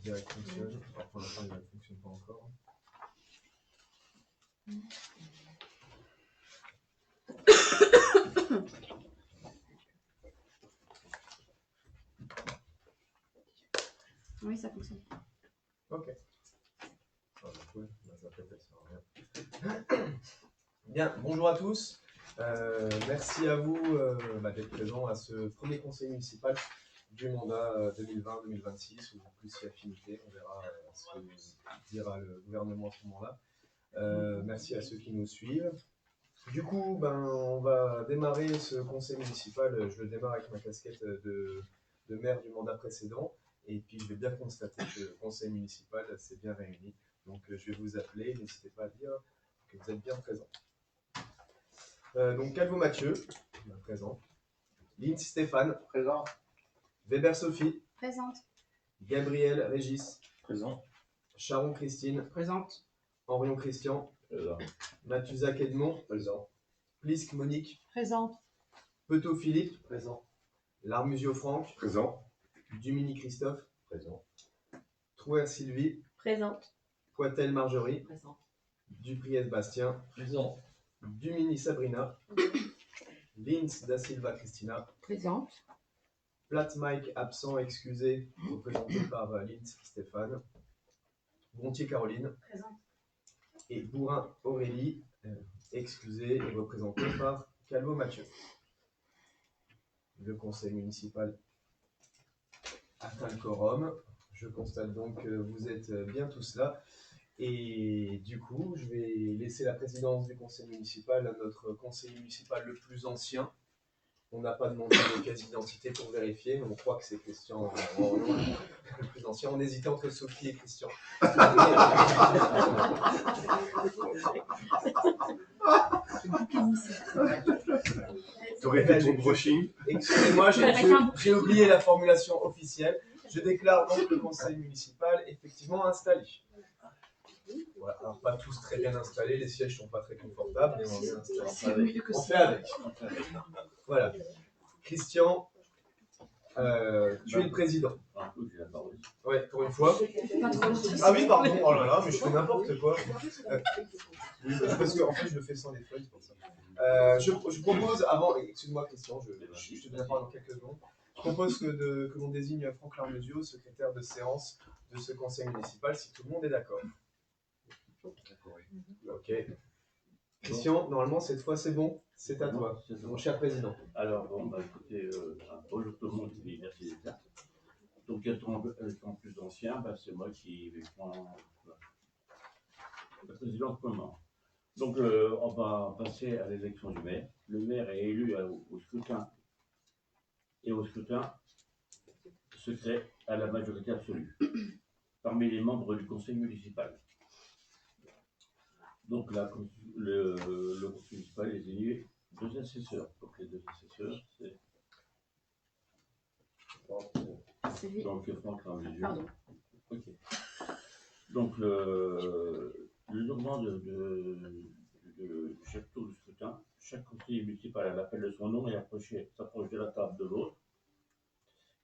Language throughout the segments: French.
direct fonctionne. Alors, pour l'instant, il ne fonctionne pas encore. Oui, ça fonctionne. Ok. Ah, bah, cool. Bah, ça peut être ça. Bien, bonjour à tous. Merci à vous d'être présents à ce premier conseil municipal du mandat 2020-2026, ou plus si affinité, on verra ce que dira le gouvernement à ce moment-là. Merci à ceux qui nous suivent. Du coup, on va démarrer ce conseil municipal. Je le démarre avec ma casquette de maire du mandat précédent. Et puis, je vais bien constater que le conseil municipal s'est bien réuni. Donc, je vais vous appeler. N'hésitez pas à dire que vous êtes bien présents. Donc, Calvo Mathieu, présent. Linz Stéphane, présent. Weber Sophie, Présente. Gabriel Régis, Présent. Charon Christine, Présente. Henrion Christian, Présent. Mathuzac Edmond, présent. Plisk Monique, Présente. Petot Philippe, Présent. Larmusio Franck, Présent. Dumini Christophe, Présent. Trouer Sylvie, Présente. Poitel Marjorie, Présente. Dupriez Bastien, Présent. Dumini Sabrina, Linz da Silva Christina, Présente. Plat Mike absent excusé, représenté par Linz Stéphane, Gontier Caroline, Présente. et Bourrin Aurélie, excusé et représenté par Calvo Mathieu. Le conseil municipal atteint le quorum. Je constate donc que vous êtes bien tous là. Et du coup, je vais laisser la présidence du conseil municipal à notre conseiller municipal le plus ancien. On n'a pas demandé de pièce d'identité pour vérifier, mais on croit que c'est Christian le plus ancien. On hésitait entre Sophie et Christian. T'aurais fait ton brushing. Excusez-moi, j'ai oublié la formulation officielle. Je déclare donc le conseil municipal effectivement installé. Voilà. Alors, pas tous très bien installés, les sièges sont pas très confortables, mais on est installés. On fait avec. Voilà. Christian, tu es le président. Ouais, pour une fois. Ah oui, pardon, oh là là, mais je fais n'importe quoi. Parce que en fait, je le fais sans les feuilles, c'est pour ça. Je propose, avant, excuse-moi Christian, je te donne la parole dans quelques secondes. Je propose que l'on désigne Franck Larmusio, secrétaire de séance de ce conseil municipal, si tout le monde est d'accord. Ok. Christian, normalement, cette fois, c'est bon. C'est à toi, mon cher président. Alors, bon, écoutez, bonjour tout le monde, merci d'être là. Donc, étant plus ancien, c'est moi qui vais prendre la présidence pour le moment. Donc, on va passer à l'élection du maire. Le maire est élu au scrutin secret à la majorité absolue parmi les membres du conseil municipal. Donc, le conseil municipal est élu 2 assesseurs. Donc, les 2 assesseurs, c'est. Donc, Franck Larmusio. Pardon. Ok. Donc, le jour de chaque tour du scrutin, chaque conseiller municipal a l'appel de son nom et s'approche de la table de l'autre.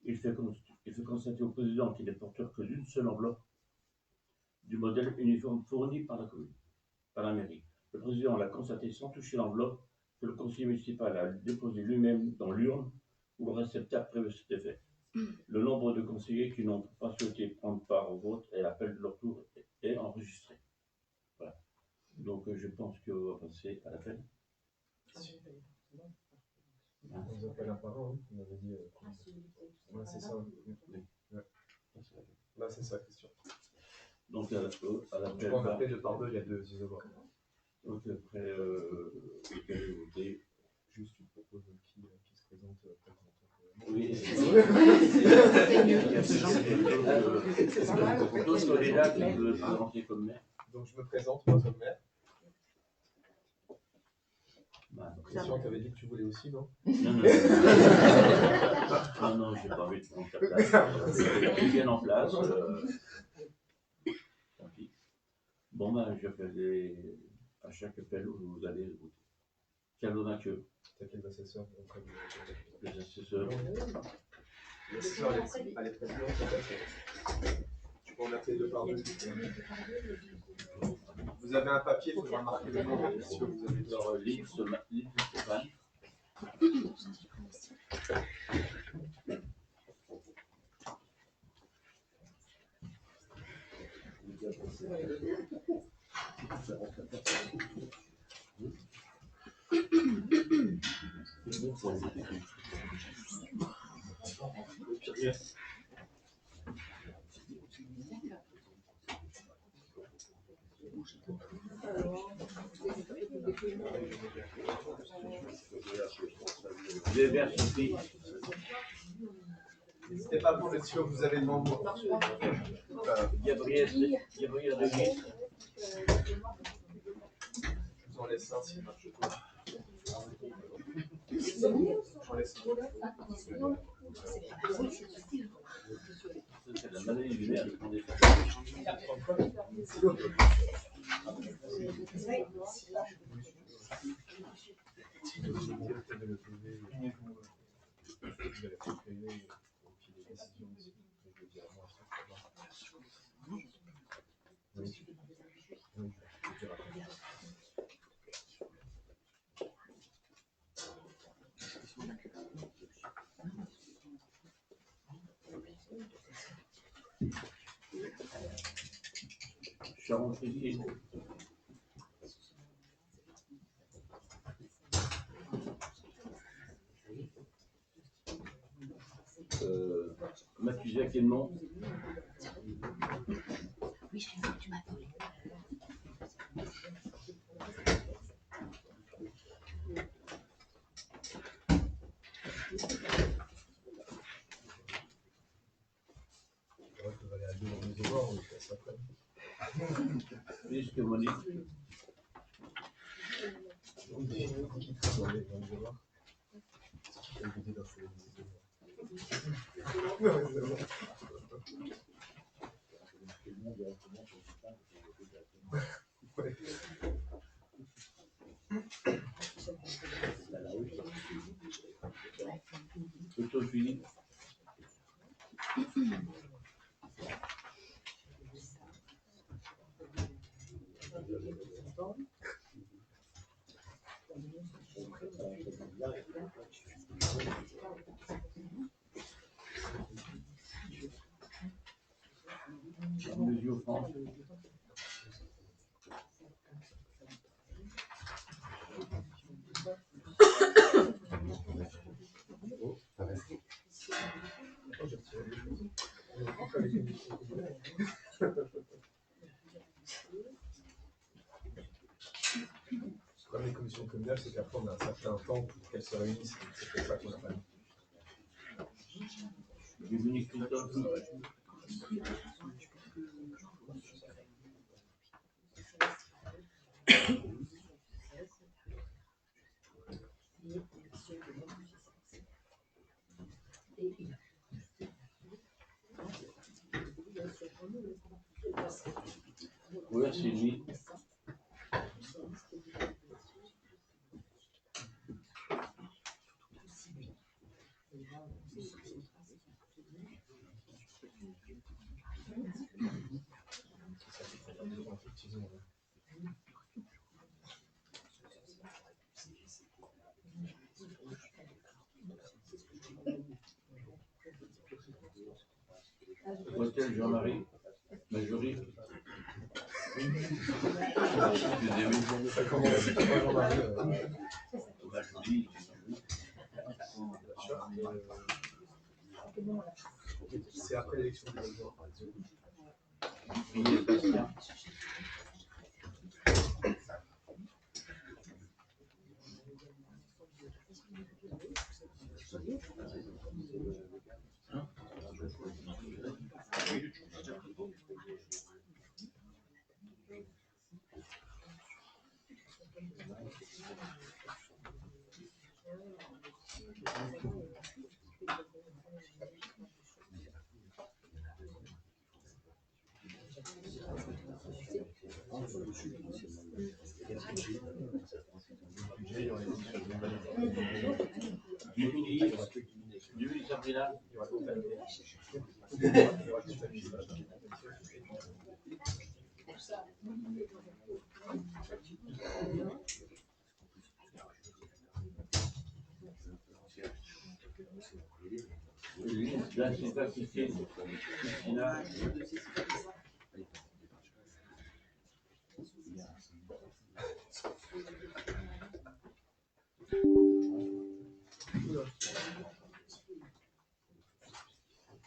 Il fait constater au président qu'il n'est porteur que d'une seule enveloppe du modèle uniforme fourni par la commune, par la mairie. Le président l'a constaté sans toucher l'enveloppe que le conseiller municipal a déposé lui-même dans l'urne où le réceptacle prévu cet effet. Le nombre de conseillers qui n'ont pas souhaité prendre part au vote et l'appel de leur tour est enregistré. Voilà. Donc je pense qu'on va passer à l'appel. On vous appelle un par un, on avait dit. Ouais, c'est ça. Ouais. Là, c'est ça, Christian. Donc à l'appel. Je peux en appeler 2 par 2, il y a 2 isoloirs. Donc après, lequel est voté. Juste, tu proposes qui se présente peut-être en tant que. Oui, c'est d'autres candidats qui veulent présenter comme maire. Donc je me présente, moi, comme maire. Christian, tu avais dit que tu voulais aussi, non? Non, j'ai pas envie de prendre ta place. Ils viennent en place. Tant pis. Bon, je fais à chaque appel où vous allez voter. Calvo Mathieu. T'as quels assesseurs? Les assesseurs. L'assesseur, elle est présidente, peut-être. Tu fait deux par deux. Vous avez un papier, il faudra marquer le nom de si vous avez Alors, livre Stéphane. N'hésitez pas pour le stylo que vous avez devant vous. Gabriel Denis. Je vous en laisse un s'il marche pas. J'en laisse un. C'est la maladie lunaire. Je suis rentré ici. M'accuser à quel nom? Oui, je sais que tu m'as appelé. Puisque Monique. Plutôt fini. Mesure France. Comme les commissions communales, c'est qu'après on a un certain temps pour qu'elles se réunissent. C'est pour ça qu'on n'a pas mis. Dominique Christophe. Oui, c'est lui. Hôtel Jean-Marie, Majorie. Ça commence. Jean-Marie. Majorie. C'est après l'élection du président. Billet Bastien. Du Sabrina. Là, c'est ça, Christine. Christina.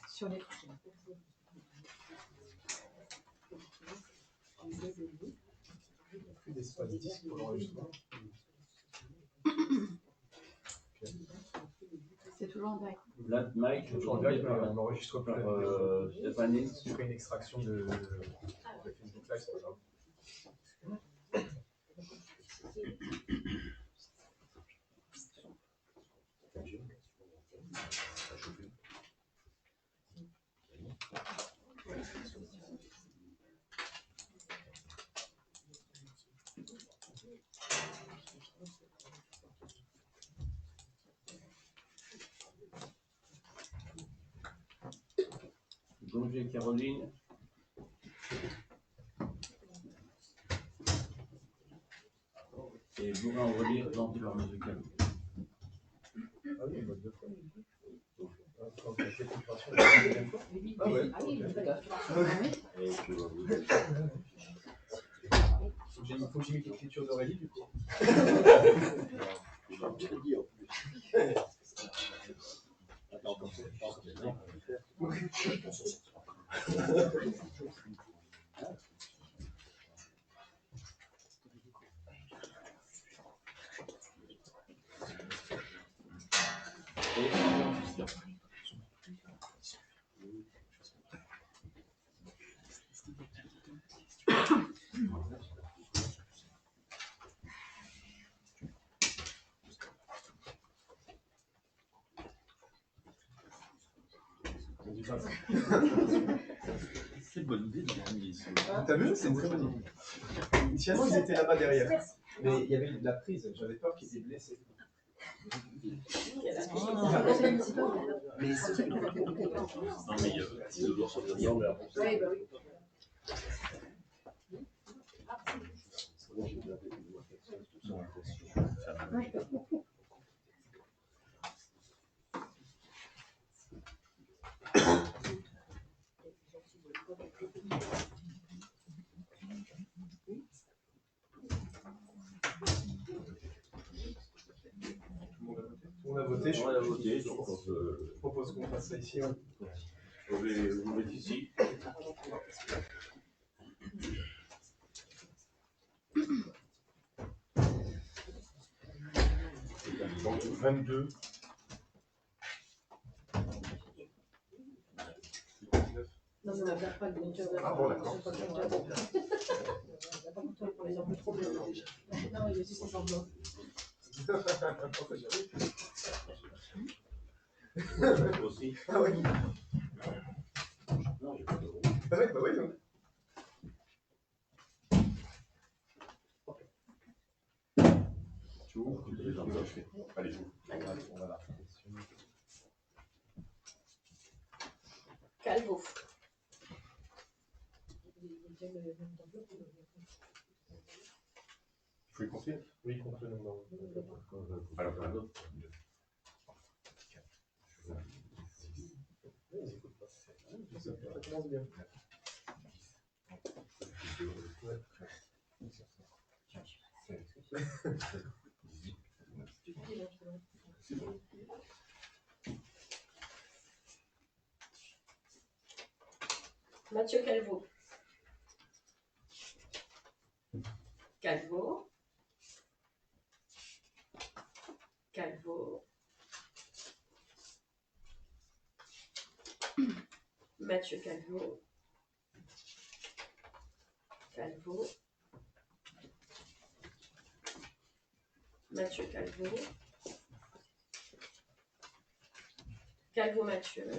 Sur les Plus d'espace disque pour l'enregistrement. C'est toujours en direct. Là, Mike, Toujours en direct, mais on n'enregistre pas. Stéphanie. Je fais une extraction de Facebook Live, c'est pas grave. Gonje Caroline. Et Bourrin Aurélie, présenté par M. Cam. Ah oui, mode de fois. Quand on fait configuration, la deuxième fois. Ah ouais. Et tu vas vous Faut que j'imite l'écriture d'Aurélie, du coup. C'est une bonne idée de gagner ici. T'as vu, c'est une très bonne idée. Initialement, ils étaient là-bas derrière. Mais il y avait de la prise, j'avais peur qu'ils étaient blessés. Mais c'est non, mais il y a de l'or sur le Oui, bah oui. On a voté, On a voté, donc je propose qu'on fasse ça ici. Ouais. je vais vous mettre ici. Donc 22. Non, mais on n'a pas de compteur. Ah bon, d'accord. On n'a pas de compteur pour les gens trop bien déjà. Non, il est juste en blanc. Aussi. Ah ouais. Non, j'ai pas de rouge. Ah ouais, bah oui. Donc. Tu ouvres, allez, j'ouvre. On va là. Calvo. Faut y compter? Oui, compte le nombre. Alors, par exemple, Ça commence bien. Mathieu Calvo. Calvo. Calvo. Mathieu Calvo. Calvo. Mathieu Calvo. Calvo Mathieu.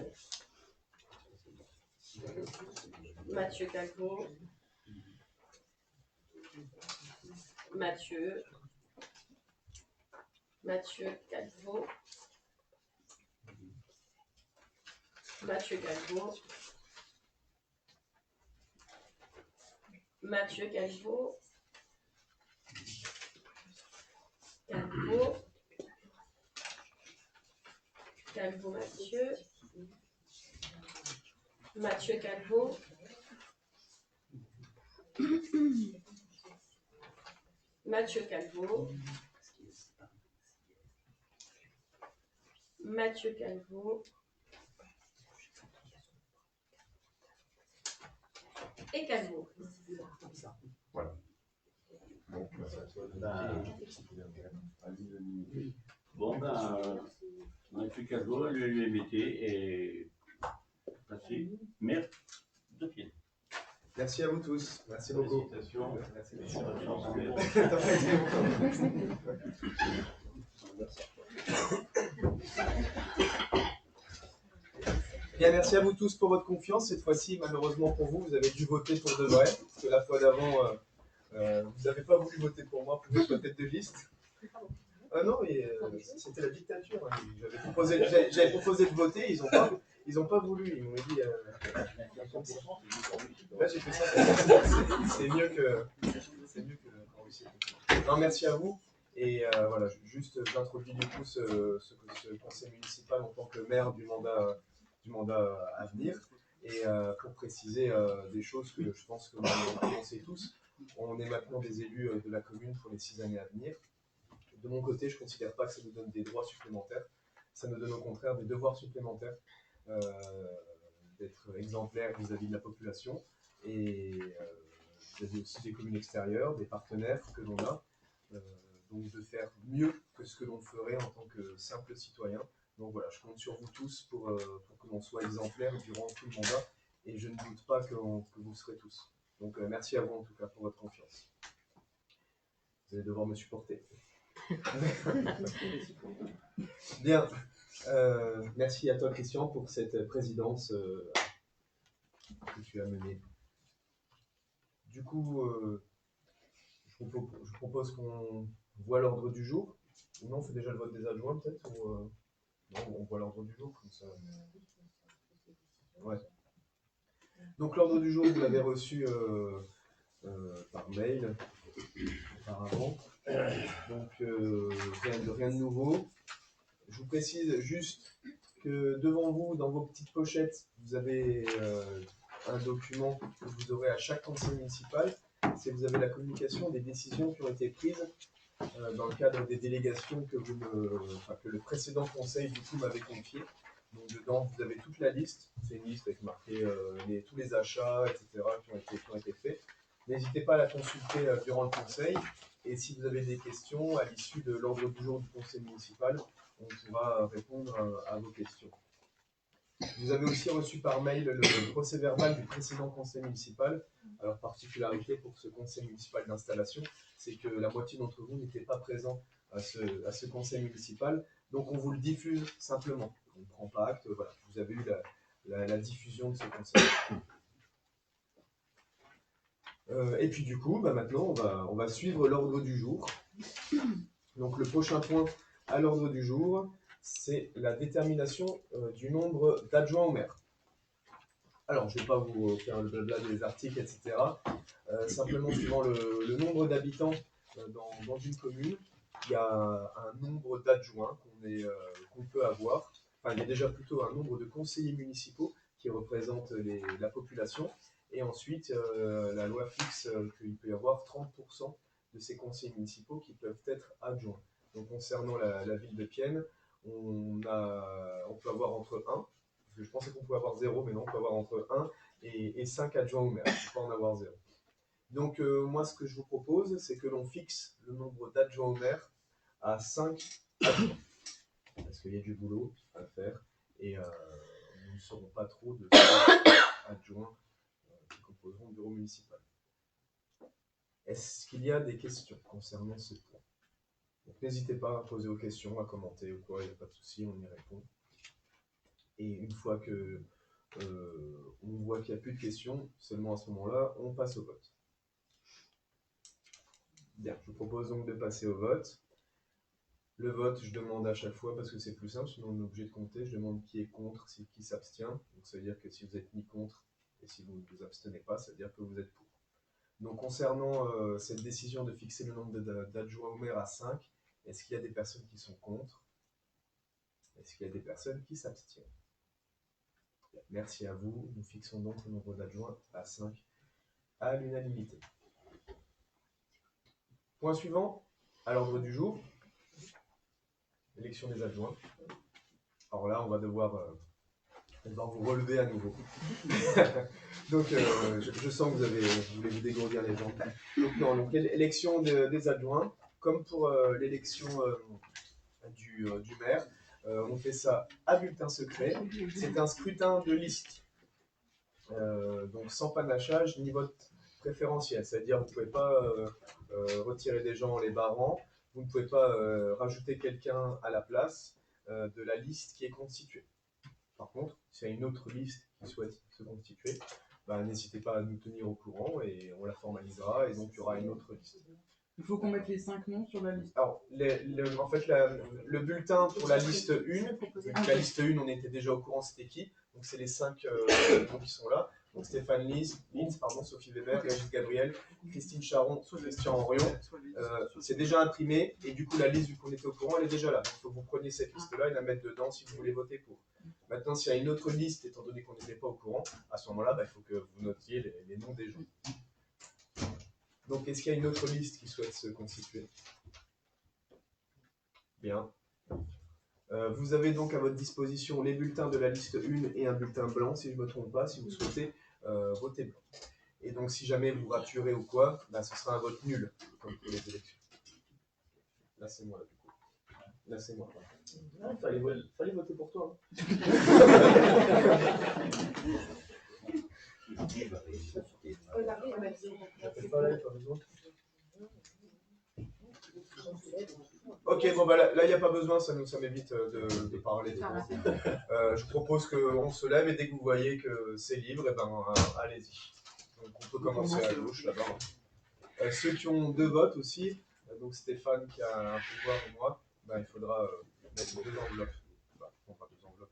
Mathieu Calvo. Mathieu. Mathieu Calvo. Mathieu Calvo. Mathieu Calvo. Calvo. Calvo Mathieu. Mathieu Calvo. Mathieu Calvo. Mathieu Calvo. Et Calvo. Voilà. Donc, Bon, Mathieu Calvo, l'UMT est passé maire de Pienne. merci à vous tous. Merci beaucoup. Félicitations. Merci. Bonne chance. Bien, merci à vous tous pour votre confiance. Cette fois-ci, malheureusement pour vous, vous avez dû voter pour de vrai. Parce que la fois d'avant, vous n'avez pas voulu voter pour moi pour être tête de liste. Ah non, c'était la dictature. Hein. J'avais proposé de voter, ils ont pas voulu. Ils m'ont dit. Là, j'ai fait ça. C'est mieux que en Russie. Non, merci à vous. Et voilà, juste j'introduis du coup ce conseil municipal en tant que maire du mandat à venir. Et pour préciser des choses que je pense que vous sait tous, on est maintenant des élus de la commune pour les 6 années à venir. De mon côté, je ne considère pas que ça nous donne des droits supplémentaires. Ça nous donne au contraire des devoirs supplémentaires d'être exemplaires vis-à-vis de la population et vis-à-vis aussi des communes extérieures, des partenaires que l'on a. Donc de faire mieux que ce que l'on ferait en tant que simple citoyen. Donc voilà, je compte sur vous tous pour que l'on soit exemplaires durant tout le mandat et je ne doute pas que vous le serez tous. Donc merci à vous en tout cas pour votre confiance. Vous allez devoir me supporter. Bien, merci à toi Christian pour cette présidence que tu as menée. Du coup, je propose qu'on voit l'ordre du jour. Ou non, on fait déjà le vote des adjoints peut-être ou, non, on voit l'ordre du jour comme ça. Ouais. Donc l'ordre du jour, vous l'avez reçu par mail auparavant. Donc rien de nouveau. Je vous précise juste que devant vous, dans vos petites pochettes, vous avez un document que vous aurez à chaque conseil municipal. C'est vous avez la communication des décisions qui ont été prises dans le cadre des délégations que le précédent conseil du coup m'avait confié. Donc dedans, vous avez toute la liste. C'est une liste avec marqué tous les achats, etc. qui ont été faits. N'hésitez pas à la consulter durant le conseil. Et si vous avez des questions à l'issue de l'ordre du jour du conseil municipal, on pourra répondre à vos questions. Vous avez aussi reçu par mail le procès-verbal du précédent conseil municipal. Alors, particularité pour ce conseil municipal d'installation, c'est que la moitié d'entre vous n'était pas présent à ce conseil municipal. Donc, on vous le diffuse simplement. On ne prend pas acte. Voilà, vous avez eu la diffusion de ce conseil. Et puis, du coup, maintenant, on va suivre l'ordre du jour. Donc, le prochain point à l'ordre du jour, c'est la détermination du nombre d'adjoints au maire. Alors, je ne vais pas vous faire le blabla des articles, etc. Simplement, suivant le nombre d'habitants dans une commune, il y a un nombre d'adjoints qu'on peut avoir. Enfin, il y a déjà plutôt un nombre de conseillers municipaux qui représentent la population. Et ensuite, la loi fixe qu'il peut y avoir 30% de ces conseillers municipaux qui peuvent être adjoints. Donc, concernant la ville de Pienne, on peut avoir entre 1, parce que je pensais qu'on pouvait avoir 0, mais non, on peut avoir entre 1 et 5 adjoints au maire, on ne peut pas en avoir 0. Donc, moi, ce que je vous propose, c'est que l'on fixe le nombre d'adjoints au maire à 5 adjoints, parce qu'il y a du boulot à faire, et nous ne serons pas trop de adjoints qui composeront le bureau municipal. Est-ce qu'il y a des questions concernant ce point? Donc n'hésitez pas à poser vos questions, à commenter ou quoi, il n'y a pas de souci, on y répond. Et une fois que on voit qu'il n'y a plus de questions, seulement à ce moment-là, on passe au vote. Bien, je vous propose donc de passer au vote. Le vote, je demande à chaque fois, parce que c'est plus simple, sinon on est obligé de compter, je demande qui est contre, qui s'abstient. Donc ça veut dire que si vous êtes ni contre, et si vous ne vous abstenez pas, ça veut dire que vous êtes pour. Donc concernant cette décision de fixer le nombre d'adjoints au maire à 5, est-ce qu'il y a des personnes qui sont contre? Est-ce qu'il y a des personnes qui s'abstiennent? Merci à vous. Nous fixons donc le nombre d'adjoints à 5 à l'unanimité. Point suivant, à l'ordre du jour, élection des adjoints. Alors là, on va devoir vous relever à nouveau. Donc, je sens que vous voulez vous dégourdir les jambes. Donc, non, donc l'élection des adjoints, comme pour l'élection du maire, on fait ça à bulletin secret. C'est un scrutin de liste. Donc, sans panachage ni vote préférentiel. C'est-à-dire, vous ne pouvez pas retirer des gens en les barrant. Vous ne pouvez pas rajouter quelqu'un à la place de la liste qui est constituée. Par contre, s'il y a une autre liste qui souhaite se constituer, n'hésitez pas à nous tenir au courant et on la formalisera et donc il y aura une autre liste. Il faut qu'on mette les 5 noms sur la liste. Alors, en fait, le bulletin pour la liste 1, la liste 1, on était déjà au courant c'était qui, donc c'est les 5 noms qui sont là. Donc Stéphane Linz, Sophie Weber, Régis Gabriel, Christine Charon, Christian Henrion. C'est déjà imprimé et du coup la liste, vu qu'on était au courant, elle est déjà là. Donc il faut que vous preniez cette liste-là et la mettre dedans si vous voulez voter pour. Maintenant, s'il y a une autre liste, étant donné qu'on n'était pas au courant, à ce moment-là, il faut que vous notiez les noms des gens. Donc, est-ce qu'il y a une autre liste qui souhaite se constituer? Bien. Vous avez donc à votre disposition les bulletins de la liste 1 et un bulletin blanc, si je ne me trompe pas, si vous souhaitez voter blanc. Et donc, si jamais vous raturez ou quoi, ce sera un vote nul, comme pour les élections. Là, c'est moi, là, du coup. Là, c'est moi. Il fallait voter pour toi. Ok, bon là il n'y a pas besoin, ça m'évite de parler. Je propose qu'on se lève et dès que vous voyez que c'est libre, allez-y. Donc on peut commencer à gauche là-bas. Ceux qui ont 2 votes aussi, donc Stéphane qui a un pouvoir et moi, il faudra mettre 2 enveloppes. Non, pas 2 enveloppes.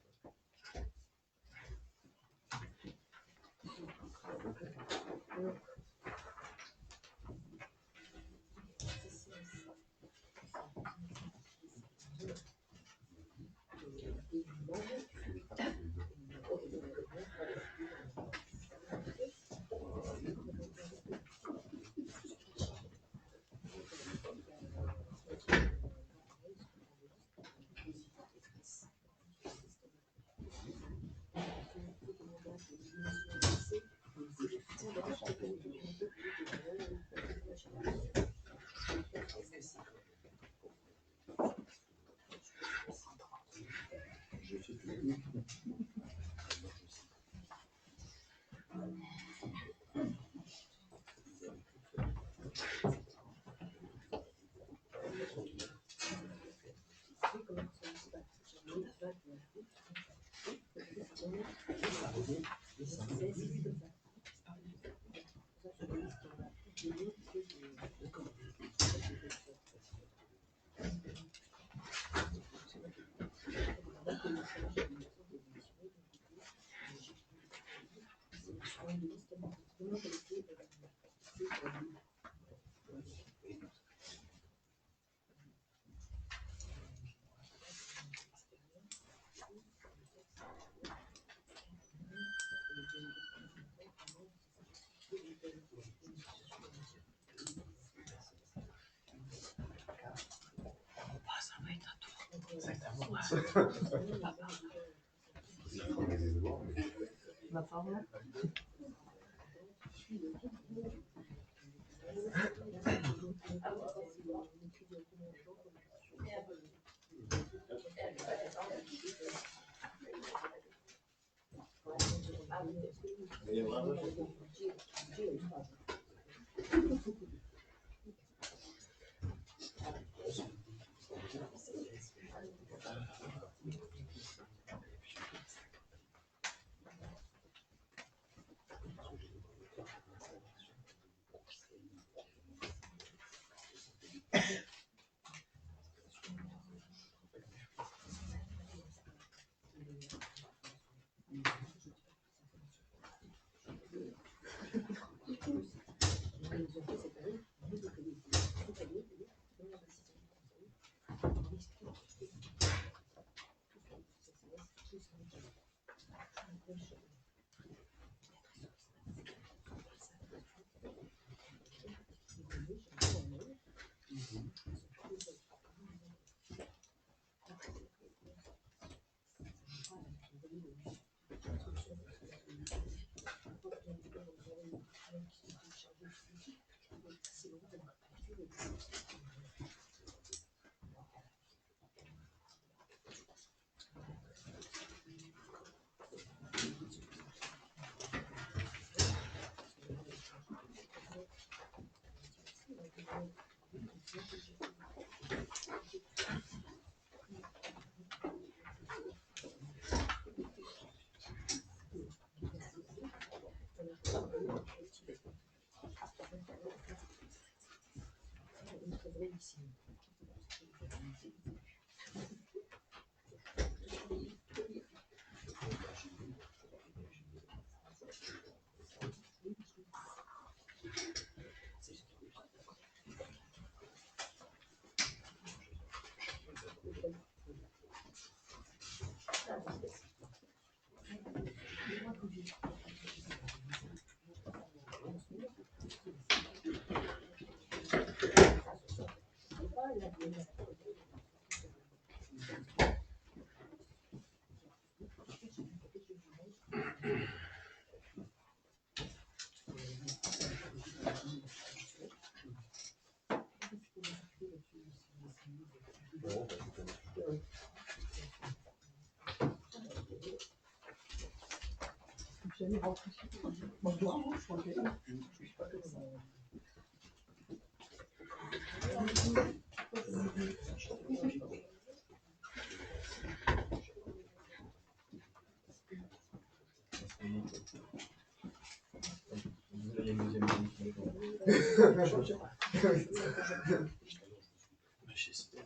J'espère.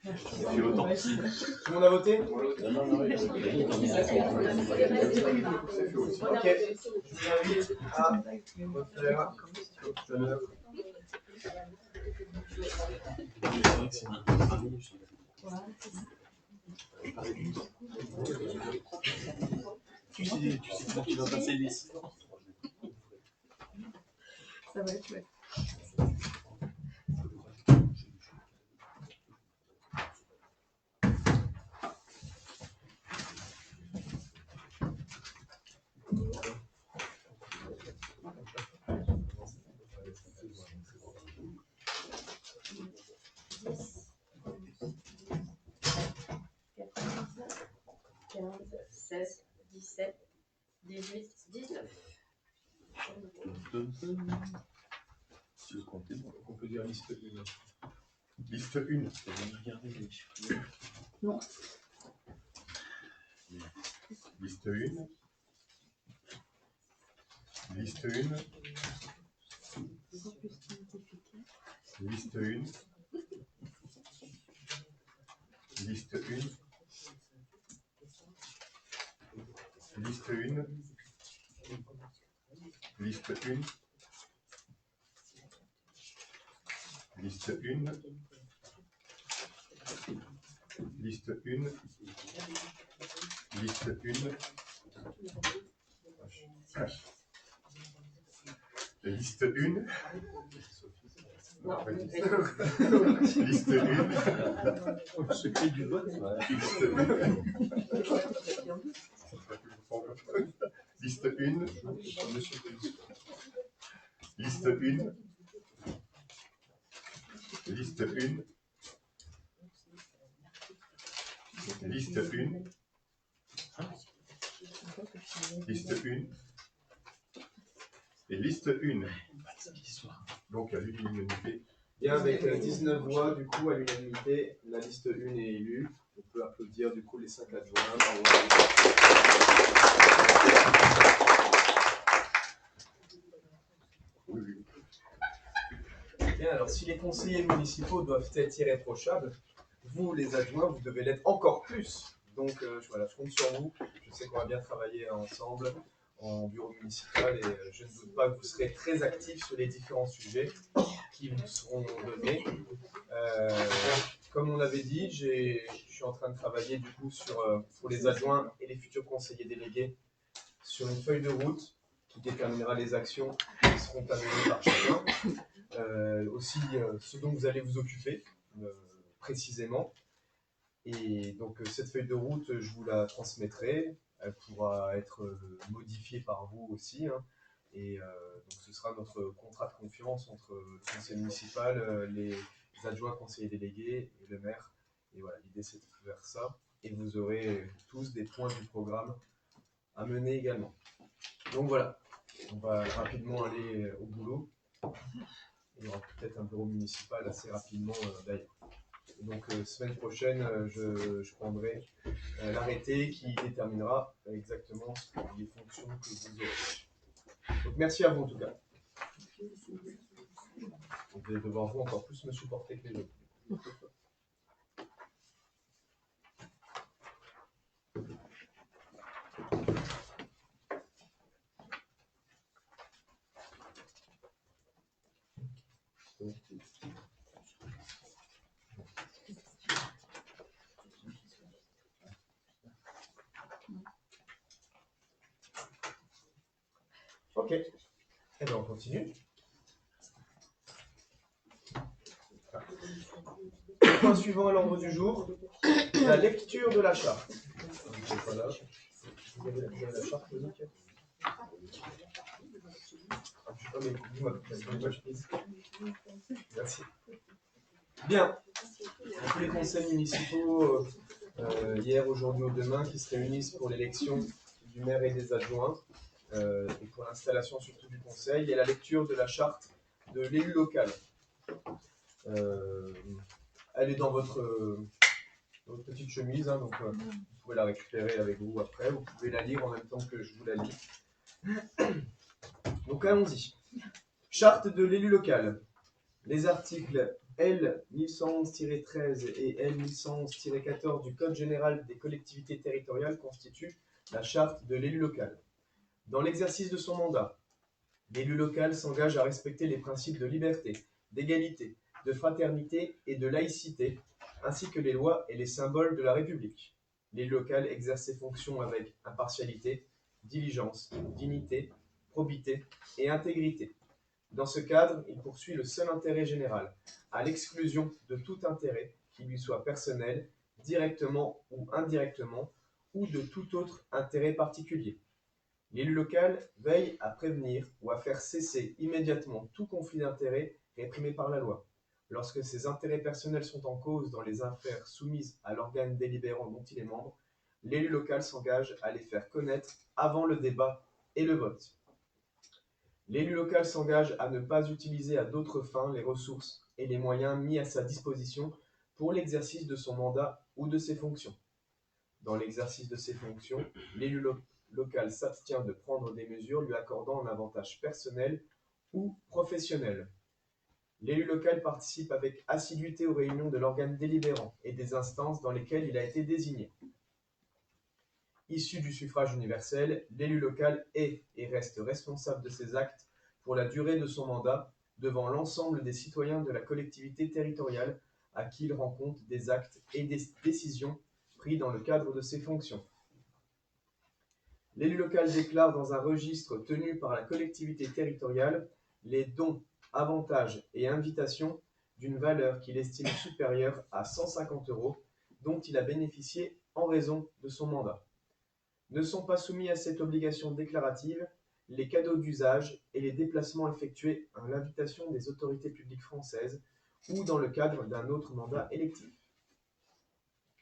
Tout le monde a voté? Non, oui. Ok. Je vous invite à refaire l'honneur. Tu sais quand tu vas passer les 6 ans. Ça va être chouette. Seize, 17, 18, 19. Tu veux compter? On peut dire liste 1. Liste 1. Je vais regarder les chiffres. Non. Liste 1. Liste 1. Liste 1. Liste 1. Liste 1. Liste 1. Liste 1. Liste 1. Liste 1. Liste 1. Liste 1. Secret du vote. Liste 1. Liste 1. Liste 1. Liste 1. Liste 1. Liste 1. Et liste 1. Donc, il y a l'unanimité. Bien, avec 19 voix, du coup, à l'unanimité, la liste 1 est élue. On peut applaudir, du coup, les 5 adjoints. Oui, oui. Bien, alors, si les conseillers municipaux doivent être irréprochables, vous, les adjoints, vous devez l'être encore plus. Donc, voilà, je compte sur vous. Je sais qu'on va bien travailler ensemble en bureau municipal et je ne doute pas que vous serez très actifs sur les différents sujets qui vous seront donnés. Comme on l'avait dit, je suis en train de travailler du coup pour les adjoints et les futurs conseillers délégués sur une feuille de route qui déterminera les actions qui seront amenées par chacun. Aussi ce dont vous allez vous occuper précisément. Et donc cette feuille de route, je vous la transmettrai. Elle pourra être modifiée par vous aussi. Hein. Et donc ce sera notre contrat de confiance entre le conseil municipal, les adjoints conseillers délégués et le maire. Et voilà, l'idée c'est de faire ça. Et vous aurez tous des points du programme à mener également. Donc voilà, on va rapidement aller au boulot. Il y aura peut-être un bureau municipal assez rapidement d'ailleurs. Donc semaine prochaine, je prendrai l'arrêté qui déterminera exactement les fonctions que vous aurez. Donc merci à vous en tout cas. Vous allez devoir vous encore plus me supporter que les autres. Ok, et bien on continue. Le point suivant à l'ordre du jour, la lecture de la charte. Voilà. Vous avez la charte, Monique ? Merci. Bien. Tous les conseils municipaux, hier, aujourd'hui ou demain, qui se réunissent pour l'élection du maire et des adjoints, et pour l'installation surtout du conseil, et la lecture de la charte de l'élu local. Elle est dans votre petite chemise, hein, donc vous pouvez la récupérer avec vous après. Vous pouvez la lire en même temps que je vous la lis. Donc allons-y. Charte de l'élu local. Les articles L 1111-13 et L 1111-14 du Code général des collectivités territoriales constituent la charte de l'élu local. Dans l'exercice de son mandat, l'élu local s'engage à respecter les principes de liberté, d'égalité, de fraternité et de laïcité, ainsi que les lois et les symboles de la République. L'élu local exerce ses fonctions avec impartialité, diligence, dignité, probité et intégrité. Dans ce cadre, il poursuit le seul intérêt général, à l'exclusion de tout intérêt qui lui soit personnel, directement ou indirectement, ou de tout autre intérêt particulier. L'élu local veille à prévenir ou à faire cesser immédiatement tout conflit d'intérêts réprimé par la loi. Lorsque ses intérêts personnels sont en cause dans les affaires soumises à l'organe délibérant dont il est membre, l'élu local s'engage à les faire connaître avant le débat et le vote. L'élu local s'engage à ne pas utiliser à d'autres fins les ressources et les moyens mis à sa disposition pour l'exercice de son mandat ou de ses fonctions. Dans l'exercice de ses fonctions, l'élu local s'abstient de prendre des mesures lui accordant un avantage personnel ou professionnel. L'élu local participe avec assiduité aux réunions de l'organe délibérant et des instances dans lesquelles il a été désigné. Issu du suffrage universel, l'élu local est et reste responsable de ses actes pour la durée de son mandat devant l'ensemble des citoyens de la collectivité territoriale à qui il rend compte des actes et des décisions pris dans le cadre de ses fonctions. L'élu local déclare dans un registre tenu par la collectivité territoriale les dons, avantages et invitations d'une valeur qu'il estime supérieure à 150 € dont il a bénéficié en raison de son mandat. Ne sont pas soumis à cette obligation déclarative les cadeaux d'usage et les déplacements effectués à l'invitation des autorités publiques françaises ou dans le cadre d'un autre mandat électif.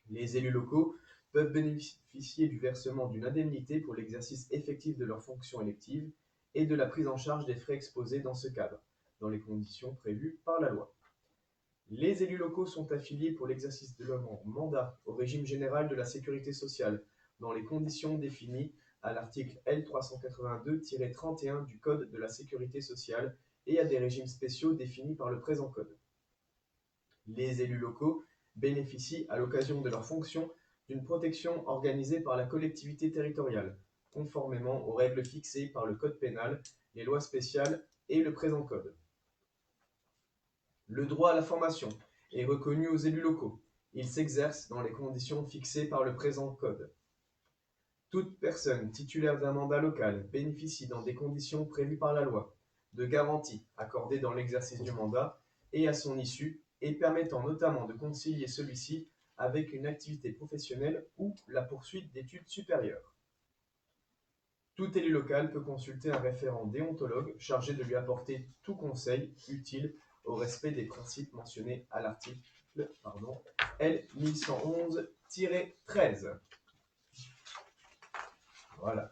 Les élus locaux peuvent bénéficier du versement d'une indemnité pour l'exercice effectif de leurs fonctions électives et de la prise en charge des frais exposés dans ce cadre, dans les conditions prévues par la loi. Les élus locaux sont affiliés pour l'exercice de leur mandat au régime général de la sécurité sociale, dans les conditions définies à l'article L 382-31 du Code de la sécurité sociale et à des régimes spéciaux définis par le présent Code. Les élus locaux bénéficient, à l'occasion de leurs fonctions, d'une protection organisée par la collectivité territoriale, conformément aux règles fixées par le Code pénal, les lois spéciales et le présent Code. Le droit à la formation est reconnu aux élus locaux. Il s'exerce dans les conditions fixées par le présent Code. Toute personne titulaire d'un mandat local bénéficie dans des conditions prévues par la loi de garanties accordées dans l'exercice du mandat et à son issue et permettant notamment de concilier celui-ci avec une activité professionnelle ou la poursuite d'études supérieures. Tout élu local peut consulter un référent déontologue chargé de lui apporter tout conseil utile au respect des principes mentionnés à l'article L 1111-13. Voilà.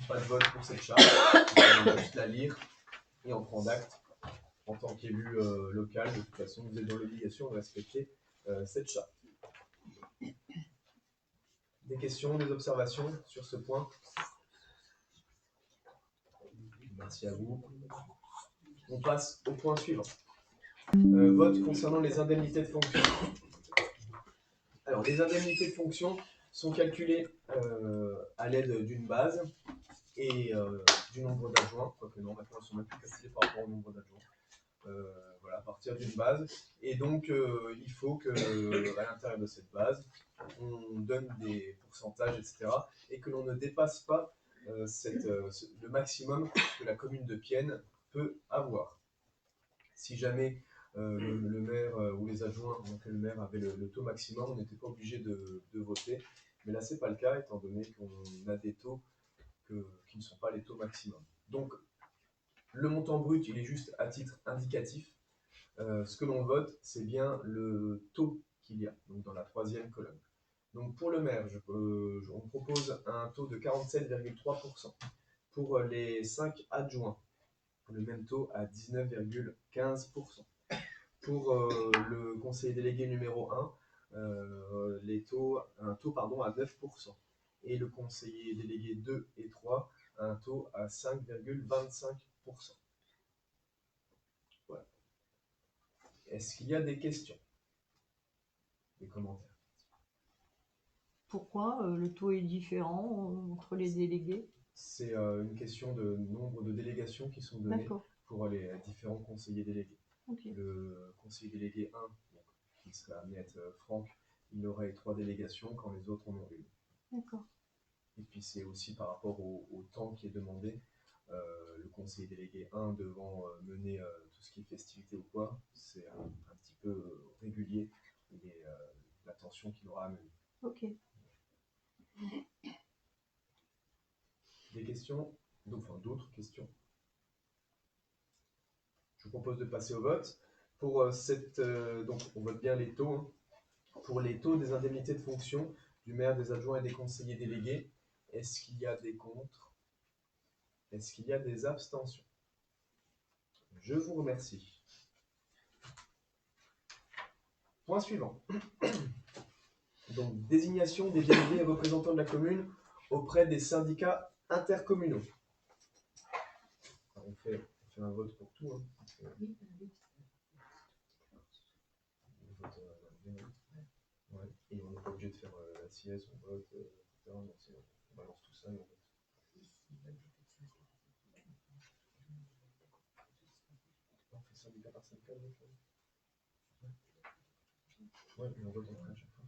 Pas de vote pour cette charte. On va juste la lire et en prendre acte. En tant qu'élu local, de toute façon, vous êtes dans l'obligation de respecter cette charte. Des questions, des observations sur ce point? Merci à vous. On passe au point suivant. Vote concernant les indemnités de fonction. Alors, les indemnités de fonction sont calculées à l'aide d'une base et du nombre d'adjoints, quoique non, maintenant elles sont même plus calculées par rapport au nombre d'adjoints. Voilà, à partir d'une base. Et donc, il faut que, à l'intérieur de cette base, on donne des pourcentages, etc. Et que l'on ne dépasse pas le maximum que la commune de Pienne peut avoir. Si jamais le maire ou les adjoints, donc le maire avait le taux maximum, on n'était pas obligé de voter. Mais là, ce n'est pas le cas, étant donné qu'on a des taux qui ne sont pas les taux maximum. Donc, le montant brut, il est juste à titre indicatif. Ce que l'on vote, c'est bien le taux qu'il y a, donc dans la troisième colonne. Donc pour le maire, on propose un taux de 47,3%. Pour les 5 adjoints, le même taux à 19,15%. Pour le conseiller délégué numéro 1, un taux à 9%. Et le conseiller délégué 2 et 3, un taux à 5,25%. Voilà. Est-ce qu'il y a des questions? Des commentaires? Pourquoi le taux est différent entre les délégués? C'est une question de nombre de délégations qui sont données pour les différents conseillers délégués. Okay. Le conseiller délégué 1, donc, qui serait amené à être Franck, il aurait 3 délégations quand les autres en ont une. D'accord. Et puis c'est aussi par rapport au temps qui est demandé. Le conseiller délégué 1 devant mener tout ce qui est festivité ou quoi, c'est un petit peu régulier l'attention qu'il aura à mener. Ok. Des questions? Enfin, d'autres questions? Je vous propose de passer au vote. Pour donc on vote bien les taux. Hein. Pour les taux des indemnités de fonction du maire, des adjoints et des conseillers délégués, est-ce qu'il y a des contre? Est-ce qu'il y a des abstentions? Je vous remercie. Point suivant. Donc, désignation des délégués et représentants de la commune auprès des syndicats intercommunaux. Alors, on fait un vote pour tout. Hein. Ouais. Et on n'est pas obligé de faire la sieste, on vote, etc. Donc, on balance tout ça et on vote. On fait syndicat par syndicat, ouais, mais on vote en train à chaque fois.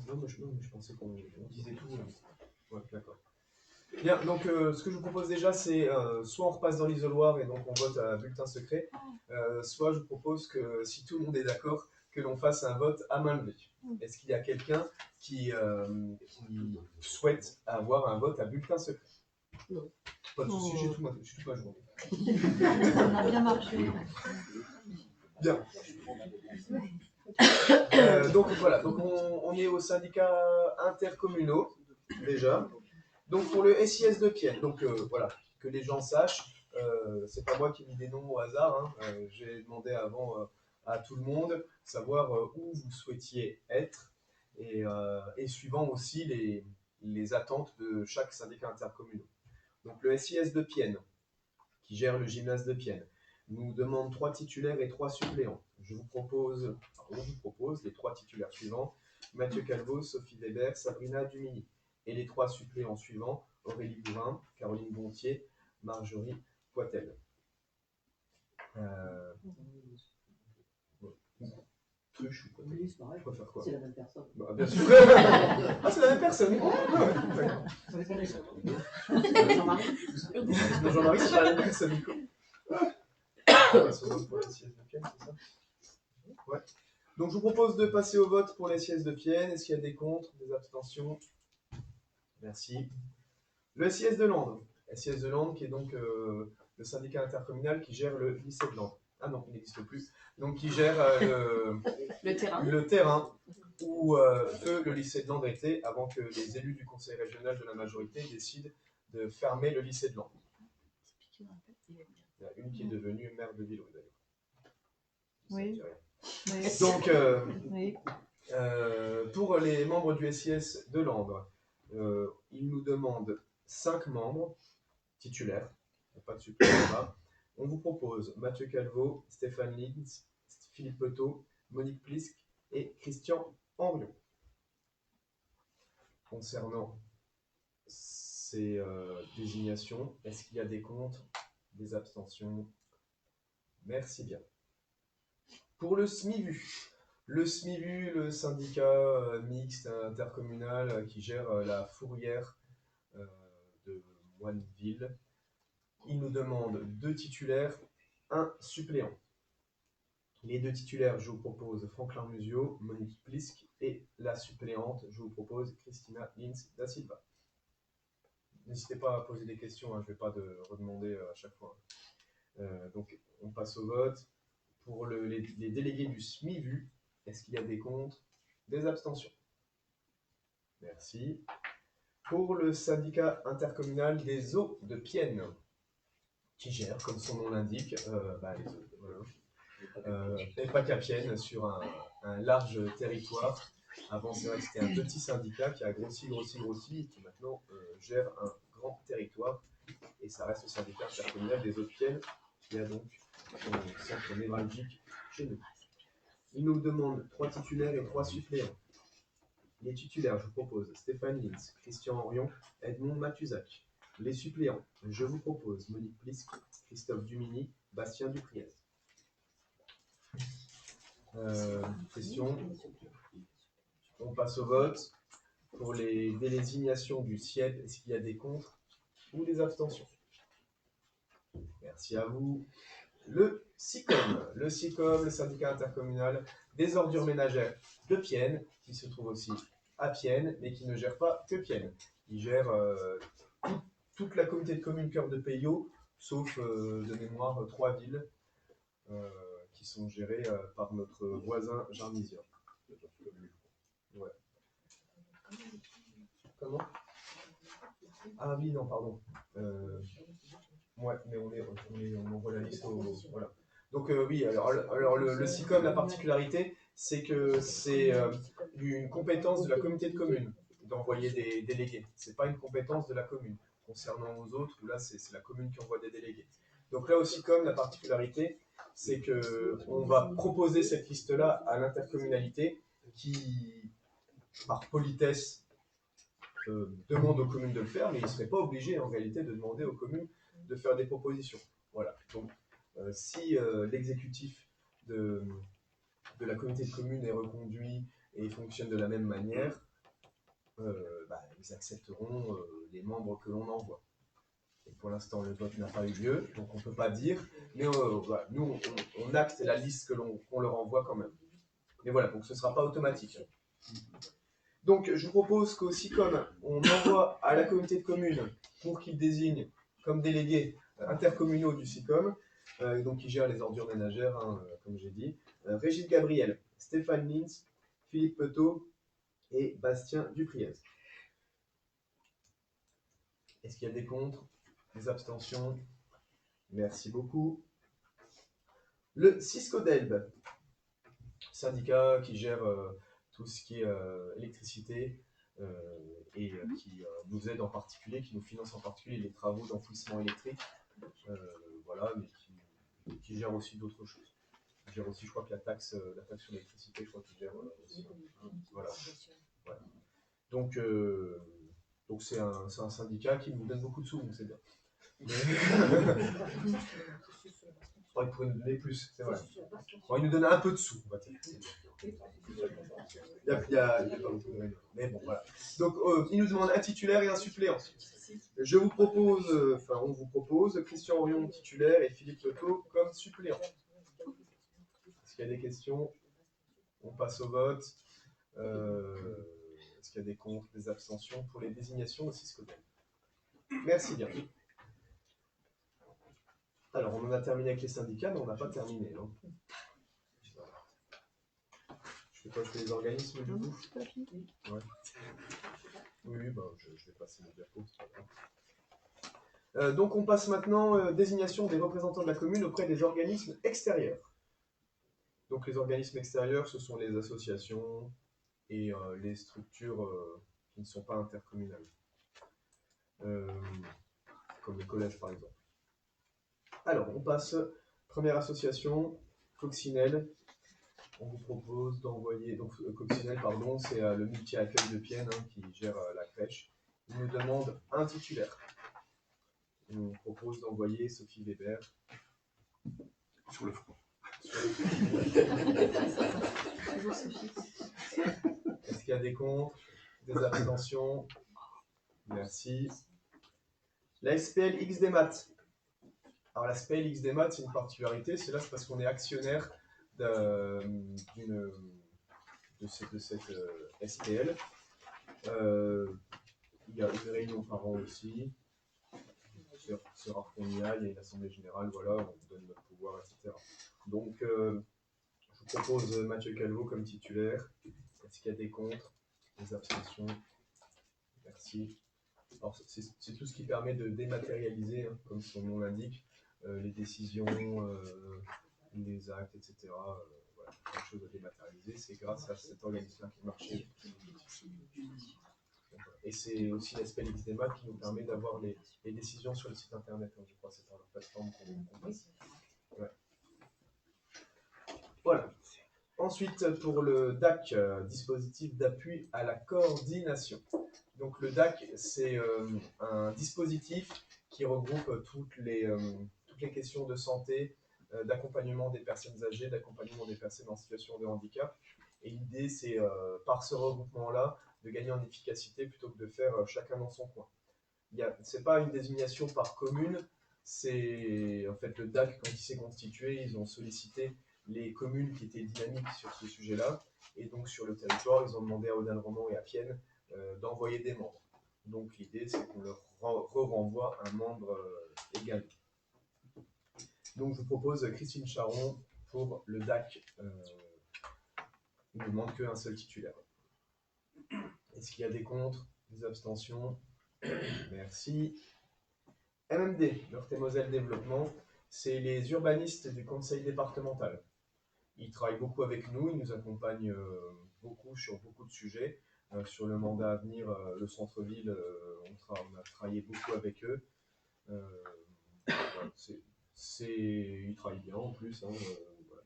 Non, mais je pensais qu'on disait tout. Ouais, d'accord. Bien, donc ce que je vous propose déjà, c'est soit on repasse dans l'isoloir et donc on vote à bulletin secret, soit je vous propose que, si tout le monde est d'accord, que l'on fasse un vote à main levée. Est-ce qu'il y a quelqu'un qui souhaite avoir un vote à bulletin secret? Non. Pas de souci, j'ai tout ma journée. Ça a bien marché. Bien. Donc voilà, donc on est au syndicat intercommunaux déjà. Donc pour le SIS de Pienne, donc voilà, que les gens sachent, c'est pas moi qui ai mis des noms au hasard, hein, j'ai demandé avant à tout le monde savoir où vous souhaitiez être et suivant aussi les attentes de chaque syndicat intercommunal. Donc le SIS de Pienne, qui gère le gymnase de Pienne, nous demande 3 titulaires et 3 suppléants. On vous propose les 3 titulaires suivants: Mathieu Calvo, Sophie Weber, Sabrina Dumini. Et les 3 suppléants suivants: Aurélie Bouvin, Caroline Gontier, Marjorie Poitel. Truche ou Poitel? Oui, c'est pareil. Je préfère quoi? C'est la même personne. Bah, bien sûr. Ah, c'est la même personne. Ça dépend des Jean-Marie, c'est pas la même personne, Nico. Pour le SIS de Pienne, c'est ça? Ouais. Donc je vous propose de passer au vote pour les SIS de Pienne. Est-ce qu'il y a des contre, des abstentions? Merci. Le SIS de Landes. SIS de Landes qui est donc le syndicat intercommunal qui gère le lycée de Landes. Ah non, il n'existe plus. Donc qui gère le terrain où le lycée de Landes était avant que les élus du conseil régional de la majorité décident de fermer le lycée de Landes. Il y a une qui est devenue maire de ville d'ailleurs. Oui. Oui. Donc, Oui. pour les membres du SIS de Landes, ils nous demandent 5 membres titulaires, pas de supplément. On vous propose Mathieu Calvo, Stéphane Lins, Philippe Petot, Monique Plisk et Christian Henrion. Concernant ces désignations, est-ce qu'il y a des contre, des abstentions? Merci bien. Pour le SMIVU, le syndicat mixte intercommunal qui gère la fourrière de Moineville, il nous demande 2 titulaires, 1 suppléant. Les 2 titulaires, je vous propose Franklin Musio, Monique Plisk, et la suppléante, je vous propose Christina Lins da Silva. N'hésitez pas à poser des questions, hein, je ne vais pas redemander à chaque fois. Donc on passe au vote. Pour les délégués du SMIVU, est-ce qu'il y a des contre, des abstentions? Merci. Pour le syndicat intercommunal des eaux de Pienne, qui gère, comme son nom l'indique, les eaux, voilà. Et pas qu'à Pienne, sur un large territoire. Avant, c'est vrai que c'était un petit syndicat qui a grossi, et qui maintenant gère un grand territoire. Et ça reste le syndicat intercommunal des eaux de Pienne, qui a donc son centre névralgique chez nous. Il nous demande 3 titulaires et 3 suppléants. Les titulaires, je vous propose Stéphane Lins, Christian Henrion, Edmond Mathuzac. Les suppléants, je vous propose Monique Plisk, Christophe Dumini, Bastien Dupriez. Question. On passe au vote. Pour les désignations du SIEP, est-ce qu'il y a des contre ou des abstentions? Merci à vous. Le SICOM, le syndicat intercommunal des ordures ménagères de Pienne, qui se trouve aussi à Pienne, mais qui ne gère pas que Pienne. Il gère toute la communauté de communes Cœur de Peyo, sauf de mémoire 3 villes qui sont gérées par notre voisin Jarnisia. Ouais. Comment? Ah oui, non, pardon. Ouais, mais on envoie la liste au... Voilà. Donc oui, alors le SICOM, la particularité, c'est que c'est une compétence de la communauté de communes d'envoyer des délégués. C'est pas une compétence de la commune. Concernant aux autres, où là, c'est la commune qui envoie des délégués. Donc là au SICOM, la particularité, c'est qu'on va proposer cette liste-là à l'intercommunalité qui, par politesse, demande aux communes de le faire, mais ils ne seraient pas obligés en réalité de demander aux communes de faire des propositions. Voilà. Donc, si l'exécutif de la communauté de communes est reconduit et fonctionne de la même manière, ils accepteront les membres que l'on envoie. Et pour l'instant, le vote n'a pas eu lieu, donc on ne peut pas dire, mais voilà, nous, on acte la liste qu'on leur envoie quand même. Mais voilà, donc ce ne sera pas automatique. Donc, je vous propose qu'au SICOM, on envoie à la communauté de communes pour qu'ils désignent comme délégués intercommunaux du SICOM, donc qui gèrent les ordures ménagères, hein, comme j'ai dit, Régine Gabriel, Stéphane Lins, Philippe Petot et Bastien Dupriez. Est-ce qu'il y a des contre, des abstentions? Merci beaucoup. Le Cisco d'Elbe, syndicat qui gère tout ce qui est électricité et qui nous aide en particulier, qui nous finance en particulier les travaux d'enfouissement électrique, voilà, mais qui gère aussi d'autres choses. Il gère aussi, je crois que la taxe sur l'électricité, je crois qu'il gère aussi. Voilà. Ouais. Donc c'est un syndicat qui nous donne beaucoup de sous, donc c'est bien. Il pourrait nous donner plus, c'est vrai. Bon, il nous donne un peu de sous, on va dire. Il y a pas beaucoup de réunions. Mais bon, voilà. Donc, il nous demande un titulaire et un suppléant. Je vous propose, on vous propose Christian Henrion titulaire et Philippe Petot comme suppléant. Est-ce qu'il y a des questions? on passe au vote. Est-ce qu'il y a des contre, des abstentions pour les désignations aussi scolaires? Merci bien. Alors, on en a terminé avec les syndicats, mais on n'a pas terminé. Hein. Je fais quoi, je fais les organismes du coup? Ouais. Oui, bah, je vais passer mon diapo, c'est pas grave. Donc on passe maintenant désignation des représentants de la commune auprès des organismes extérieurs. Donc les organismes extérieurs, ce sont les associations et les structures qui ne sont pas intercommunales. Comme le collège par exemple. Alors on passe, première association, Coccinelle. On vous propose d'envoyer, donc Coccinelle, pardon, c'est le multi-accueil de Pienne hein, qui gère la crèche. Il nous demande un titulaire. On propose d'envoyer Sophie Weber. Sur le front. Est-ce qu'il y a des contre, des abstentions? Merci. La SPL XDMAT. Alors la SPL XDMAT, c'est une particularité, c'est parce qu'on est actionnaire de cette SPL. Il y a une réunion par an aussi. C'est rare qu'on y aille, il y a une assemblée générale, voilà, on vous donne notre pouvoir, etc. Donc, je vous propose Mathieu Calvo comme titulaire. Est-ce qu'il y a des contre, des abstentions? Merci. Alors, c'est tout ce qui permet de dématérialiser, hein, comme son nom l'indique, les décisions, les actes, etc. Voilà, plein de choses à dématérialiser. C'est grâce à cet organisme qui marche. Et c'est aussi l'aspect XDMAT qui nous permet d'avoir les décisions sur le site internet. Hein, je crois que c'est par leur plateforme qu'on passe. Ouais. Voilà. Ensuite, pour le DAC, dispositif d'appui à la coordination. Donc le DAC, c'est un dispositif qui regroupe toutes les questions de santé, d'accompagnement des personnes âgées, d'accompagnement des personnes en situation de handicap. Et l'idée, c'est par ce regroupement-là, de gagner en efficacité plutôt que de faire chacun dans son coin. Ce n'est pas une désignation par commune, c'est en fait le DAC, quand il s'est constitué, ils ont sollicité les communes qui étaient dynamiques sur ce sujet-là, et donc sur le territoire, ils ont demandé à Audennes-Romand et à Pienne d'envoyer des membres. Donc l'idée, c'est qu'on leur renvoie un membre égal. Donc je vous propose Christine Charon pour le DAC. Il ne demande qu'un seul titulaire. Est-ce qu'il y a des contre, des abstentions? Merci. MMD, Meurthe-et-Moselle Développement, c'est les urbanistes du conseil départemental. Ils travaillent beaucoup avec nous, ils nous accompagnent beaucoup sur beaucoup de sujets. Sur le mandat à venir, le centre-ville, on a travaillé beaucoup avec eux. Ils travaillent bien en plus. Hein, voilà.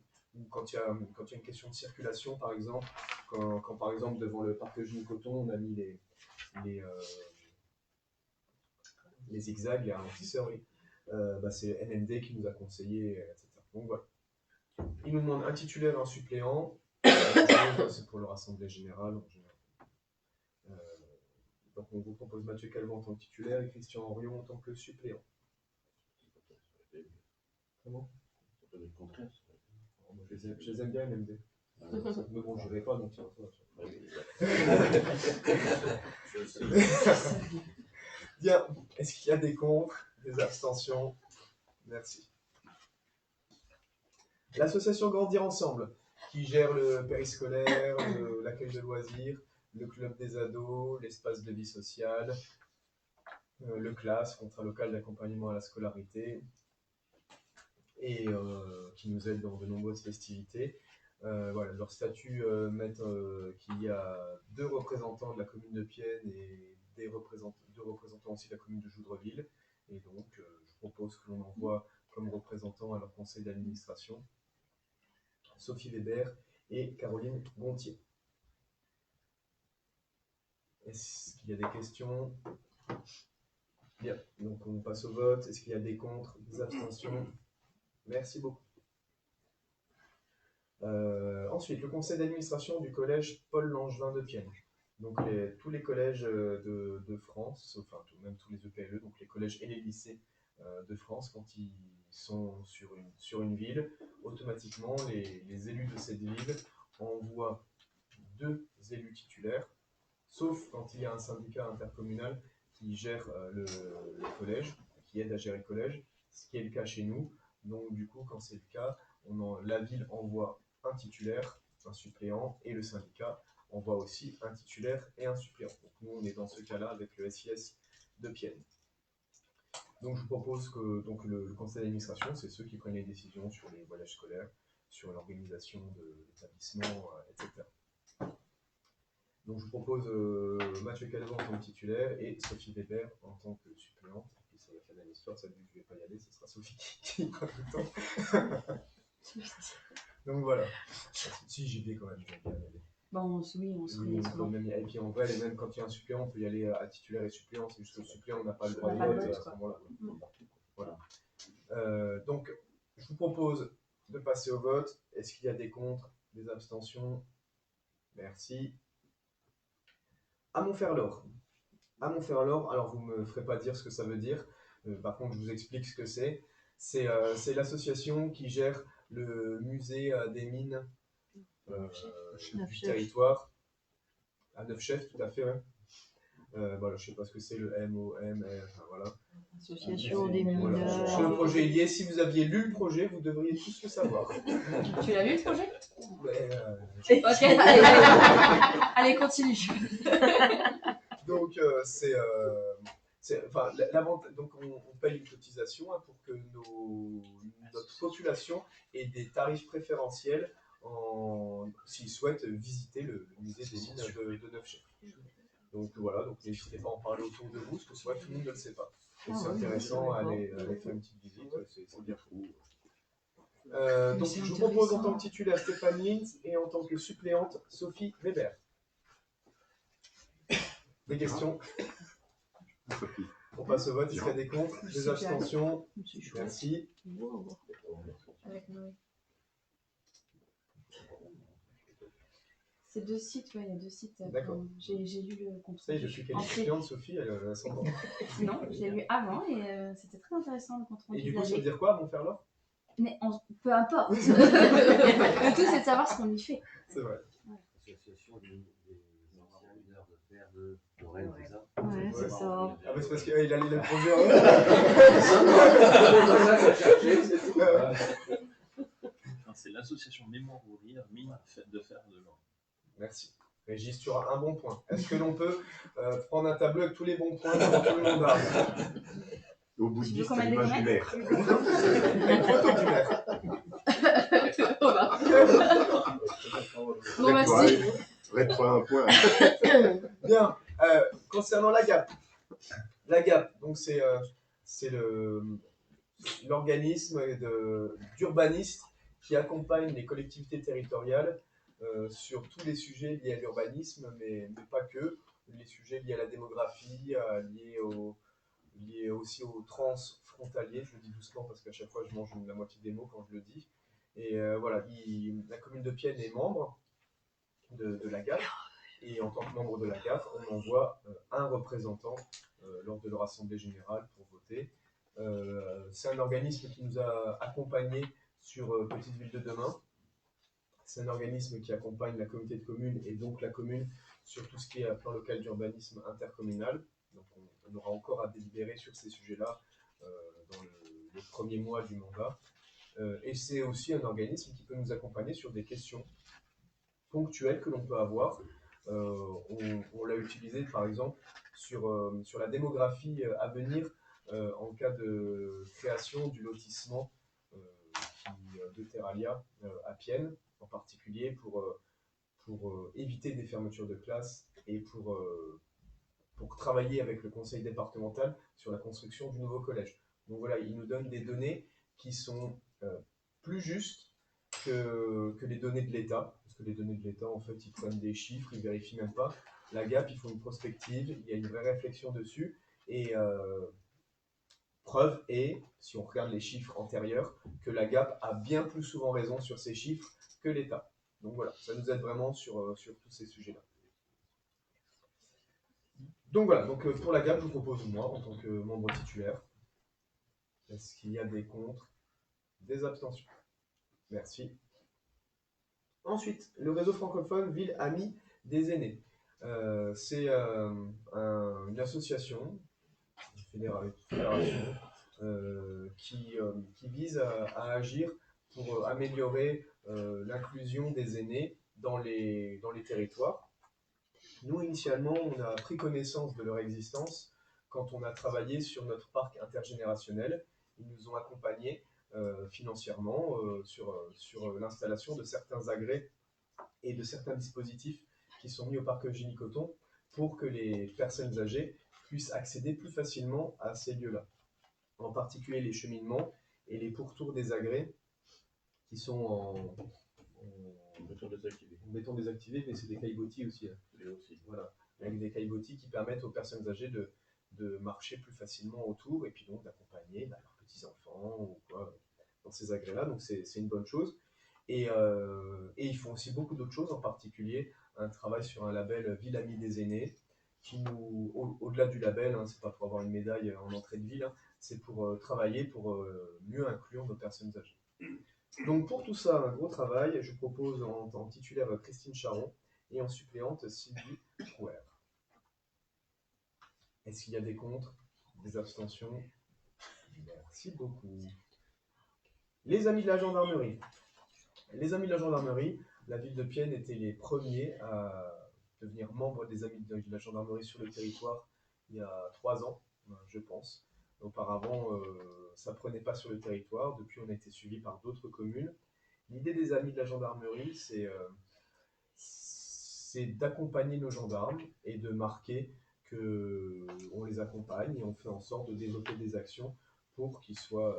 Quand il y a une question de circulation, par exemple, quand par exemple devant le parc Jules-Coton, on a mis les zigzags, les ralentisseurs, oui. C'est NMD qui nous a conseillé, etc. Donc voilà. Il nous demande un titulaire et un suppléant. C'est pour leur assemblée générale en général. Donc on vous propose Mathieu Calvo en tant que titulaire et Christian Henrion en tant que suppléant. Comment? Je les aime bien, NMD. Mais bon, je ne vais pas, donc tiens, toi. Bien, est-ce qu'il y a des contre, des abstentions? Merci. L'association Grandir Ensemble, qui gère le périscolaire, l'accueil de loisirs, le club des ados, l'espace de vie sociale, le CLAS, contrat local d'accompagnement à la scolarité, et qui nous aide dans de nombreuses festivités. Voilà, leur statut met qu'il y a 2 représentants de la commune de Pienne et 2 représentants aussi de la commune de Joudreville. Et donc, je propose que l'on envoie comme représentants à leur conseil d'administration Sophie Weber et Caroline Gontier. Est-ce qu'il y a des questions? Bien, donc on passe au vote. Est-ce qu'il y a des contre, des abstentions? Merci beaucoup. Ensuite, le conseil d'administration du collège Paul Langevin de Pienne. Donc tous les collèges de France, enfin même tous les EPLE, donc les collèges et les lycées de France, quand ils sont sur une ville, automatiquement les élus de cette ville envoie 2 élus titulaires, sauf quand il y a un syndicat intercommunal qui gère le collège, qui aide à gérer le collège, ce qui est le cas chez nous. Donc du coup, quand c'est le cas, la ville envoie un titulaire, un suppléant, et le syndicat envoie aussi un titulaire et un suppléant. Donc nous, on est dans ce cas-là avec le SIS de Pienne. Donc je vous propose que donc, le conseil d'administration, c'est ceux qui prennent les décisions sur les voyages scolaires, sur l'organisation de l'établissement, etc. Donc je vous propose Mathieu Calvin en tant que titulaire et Sophie Weber en tant que suppléante. Et puis ça va faire une histoire, ça vu que je ne vais pas y aller, ce sera Sophie qui prend tout le temps. Donc voilà. Si j'y vais quand même, je vais bien y aller. Bon, oui, on se Oui, remet on peut souvent. même et puis en vrai, même quand il y a un suppléant, on peut y aller à titulaire et suppléant. C'est juste que le suppléant, on n'a pas le droit On de n'a pas vote le à vote, ce quoi. moment-là. Voilà. Donc, je vous propose de passer au vote. Est-ce qu'il y a des contre, des abstentions? Merci. À Montferland. À Montferland, alors vous ne me ferez pas dire ce que ça veut dire. Par contre, je vous explique ce que c'est. C'est l'association qui gère le musée des mines du territoire. À Neufchef, tout à fait, ouais. Voilà, je ne sais pas ce que c'est le MOM, enfin voilà. Association des Voilà. mineurs. Sur le projet lié, si vous aviez lu le projet, vous devriez tous le savoir. Tu l'as lu le projet? Mais, Ok, allez, continue. donc, donc on paye une cotisation pour que notre population ait des tarifs préférentiels s'ils souhaitent visiter le musée des mines de Neufchef. Donc voilà, donc n'hésitez pas à en parler autour de vous, parce que c'est vrai que tout le monde ne le sait pas. Donc c'est intéressant à aller faire une petite visite, c'est bien cool. Donc je vous propose en tant que titulaire Stéphane Lintz et en tant que suppléante Sophie Weber. Des questions? On passe au vote, est-ce qu'il y a des contre, des abstentions? Merci. Avec Noé. C'est 2 sites, ouais, il y a 2 sites. D'accord. J'ai lu le compte. Ça y est, depuis qu'elle est suppléante, Sophie, elle s'en va. Non, je l'ai lu avant et c'était très intéressant le compte rendu. Et du coup, ça veut dire quoi, Montferland? Mais peu importe. Le tout, c'est de savoir ce qu'on y fait. C'est vrai. L'association des anciens mineurs de fer de Lorraine, c'est ça? Ouais, c'est ça. Ah, mais c'est parce qu'il a lu le projet. C'est l'association Mémoire ou Rire, mine de fer de Lorraine. Merci. Régis, tu auras un bon point. Est-ce que l'on peut prendre un tableau avec tous les bons points dans tout le monde a? Au bout de Tu 10, veux qu'on c'est mette des l'image du maire. Une photo du maire. Bon, merci. Reste-toi un point. Bien. Concernant la GAP. La GAP, donc c'est l'organisme d'urbanistes qui accompagne les collectivités territoriales sur tous les sujets liés à l'urbanisme, mais pas que. Les sujets liés à la démographie, liés aussi aux transfrontaliers. Je le dis doucement parce qu'à chaque fois je mange la moitié des mots quand je le dis. Et voilà, la commune de Pienne est membre de la GAP. Et en tant que membre de la GAP, on envoie un représentant lors de leur assemblée générale pour voter. C'est un organisme qui nous a accompagnés sur Petite Ville de Demain. C'est un organisme qui accompagne la communauté de communes et donc la commune sur tout ce qui est plan local d'urbanisme intercommunal. Donc on aura encore à délibérer sur ces sujets-là dans les premiers mois du mandat. Et c'est aussi un organisme qui peut nous accompagner sur des questions ponctuelles que l'on peut avoir. On l'a utilisé par exemple sur la démographie à venir en cas de création du lotissement de Terralia à Pienne, en particulier pour éviter des fermetures de classes et pour travailler avec le conseil départemental sur la construction du nouveau collège. Donc voilà, il nous donne des données qui sont plus justes que les données de l'État, parce que les données de l'État, en fait, ils prennent des chiffres, ils vérifient même pas. La GAP, ils font une prospective, il y a une vraie réflexion dessus, et preuve est, si on regarde les chiffres antérieurs, que la GAP a bien plus souvent raison sur ces chiffres que l'État. Donc voilà, ça nous aide vraiment sur tous ces sujets-là. Donc voilà, pour la GAP, je vous propose moi, en tant que membre titulaire. Est-ce qu'il y a des contre, des abstentions? Merci. Ensuite, le réseau francophone Ville Amis des aînés. C'est une association, une fédération, qui vise à agir pour améliorer l'inclusion des aînés dans les territoires. Nous, initialement, on a pris connaissance de leur existence quand on a travaillé sur notre parc intergénérationnel. Ils nous ont accompagnés financièrement sur l'installation de certains agrès et de certains dispositifs qui sont mis au parc Eugénie Cotton pour que les personnes âgées puissent accéder plus facilement à ces lieux-là. En particulier les cheminements et les pourtours des agrès qui sont en béton désactivé, mais c'est des caillebotis aussi. Voilà, avec des caillebotis qui permettent aux personnes âgées de marcher plus facilement autour et puis donc d'accompagner leurs petits-enfants ou quoi dans ces agrès-là. Donc c'est une bonne chose. Et ils font aussi beaucoup d'autres choses, en particulier un travail sur un label Ville Amie des aînés, qui nous, au-delà du label, hein, c'est pas pour avoir une médaille en entrée de ville, hein, c'est pour travailler pour mieux inclure nos personnes âgées. Donc pour tout ça, un gros travail, je propose en titulaire Christine Charon et en suppléante Sylvie Couer. Est-ce qu'il y a des contre, des abstentions? Merci beaucoup. Les amis de la gendarmerie. Les amis de la gendarmerie, la ville de Pienne était les premiers à devenir membres des amis de la gendarmerie sur le territoire il y a 3 ans, je pense. Auparavant, ça ne prenait pas sur le territoire. Depuis, on a été suivi par d'autres communes. L'idée des amis de la gendarmerie, c'est d'accompagner nos gendarmes et de marquer qu'on les accompagne et on fait en sorte de développer des actions pour qu'ils soient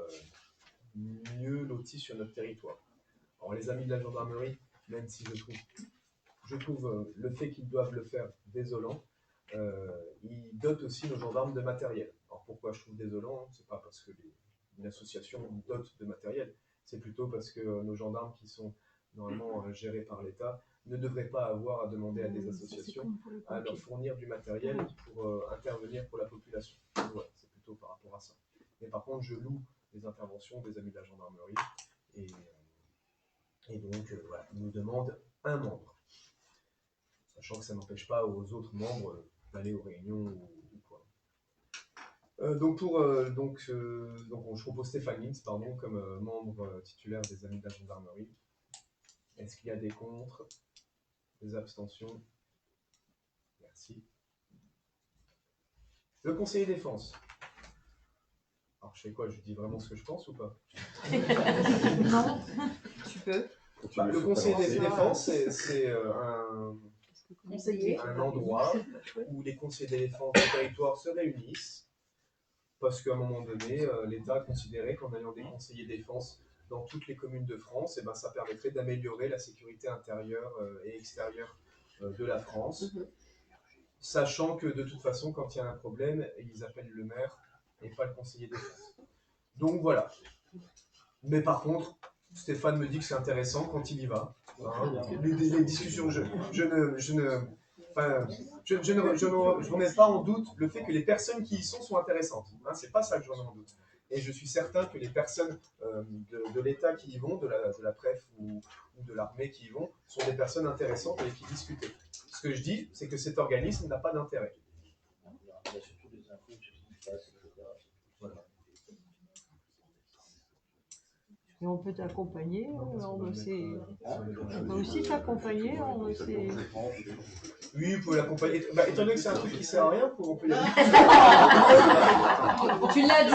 mieux lotis sur notre territoire. Alors les amis de la gendarmerie, même si je trouve le fait qu'ils doivent le faire désolant, ils dotent aussi nos gendarmes de matériel. Alors pourquoi je trouve désolant? C'est pas parce que une association dote de matériel, c'est plutôt parce que nos gendarmes qui sont normalement gérés par l'État ne devraient pas avoir à demander à des associations à leur fournir du matériel pour intervenir pour la population. Ouais, c'est plutôt par rapport à ça. Mais par contre, je loue les interventions des amis de la gendarmerie et donc, voilà, ils nous demandent un membre. Sachant que ça n'empêche pas aux autres membres d'aller aux réunions ou quoi. Je propose Stéphane Lintz, comme membre titulaire des amis de la gendarmerie. Est-ce qu'il y a des contre, des abstentions? Merci. Le conseiller défense. Alors, je sais quoi, je dis vraiment ce que je pense ou pas? Non, tu peux. Le conseiller défense, c'est un endroit où les conseillers de défense du territoire se réunissent parce qu'à un moment donné, l'État a considéré qu'en ayant des conseillers défense dans toutes les communes de France, et ben, ça permettrait d'améliorer la sécurité intérieure et extérieure de la France, sachant que de toute façon, quand il y a un problème, ils appellent le maire et pas le conseiller défense. Donc voilà. Mais par contre, Stéphane me dit que c'est intéressant quand il y va. Hein, les discussions, je ne remets pas en doute le fait que les personnes qui y sont intéressantes. Hein, c'est pas ça que je remets en doute. Et je suis certain que les personnes de l'État qui y vont, de la préf ou de l'armée qui y vont, sont des personnes intéressantes avec qui discuter. Ce que je dis, c'est que cet organisme n'a pas d'intérêt. Il y a surtout des infos sur ce qui se passe, etc. Voilà. Et on peut t'accompagner, on peut aussi t'accompagner, Oui, vous pouvez l'accompagner. Bah, étant donné que c'est un truc qui sert à rien, on peut y aller. Tu l'as dit.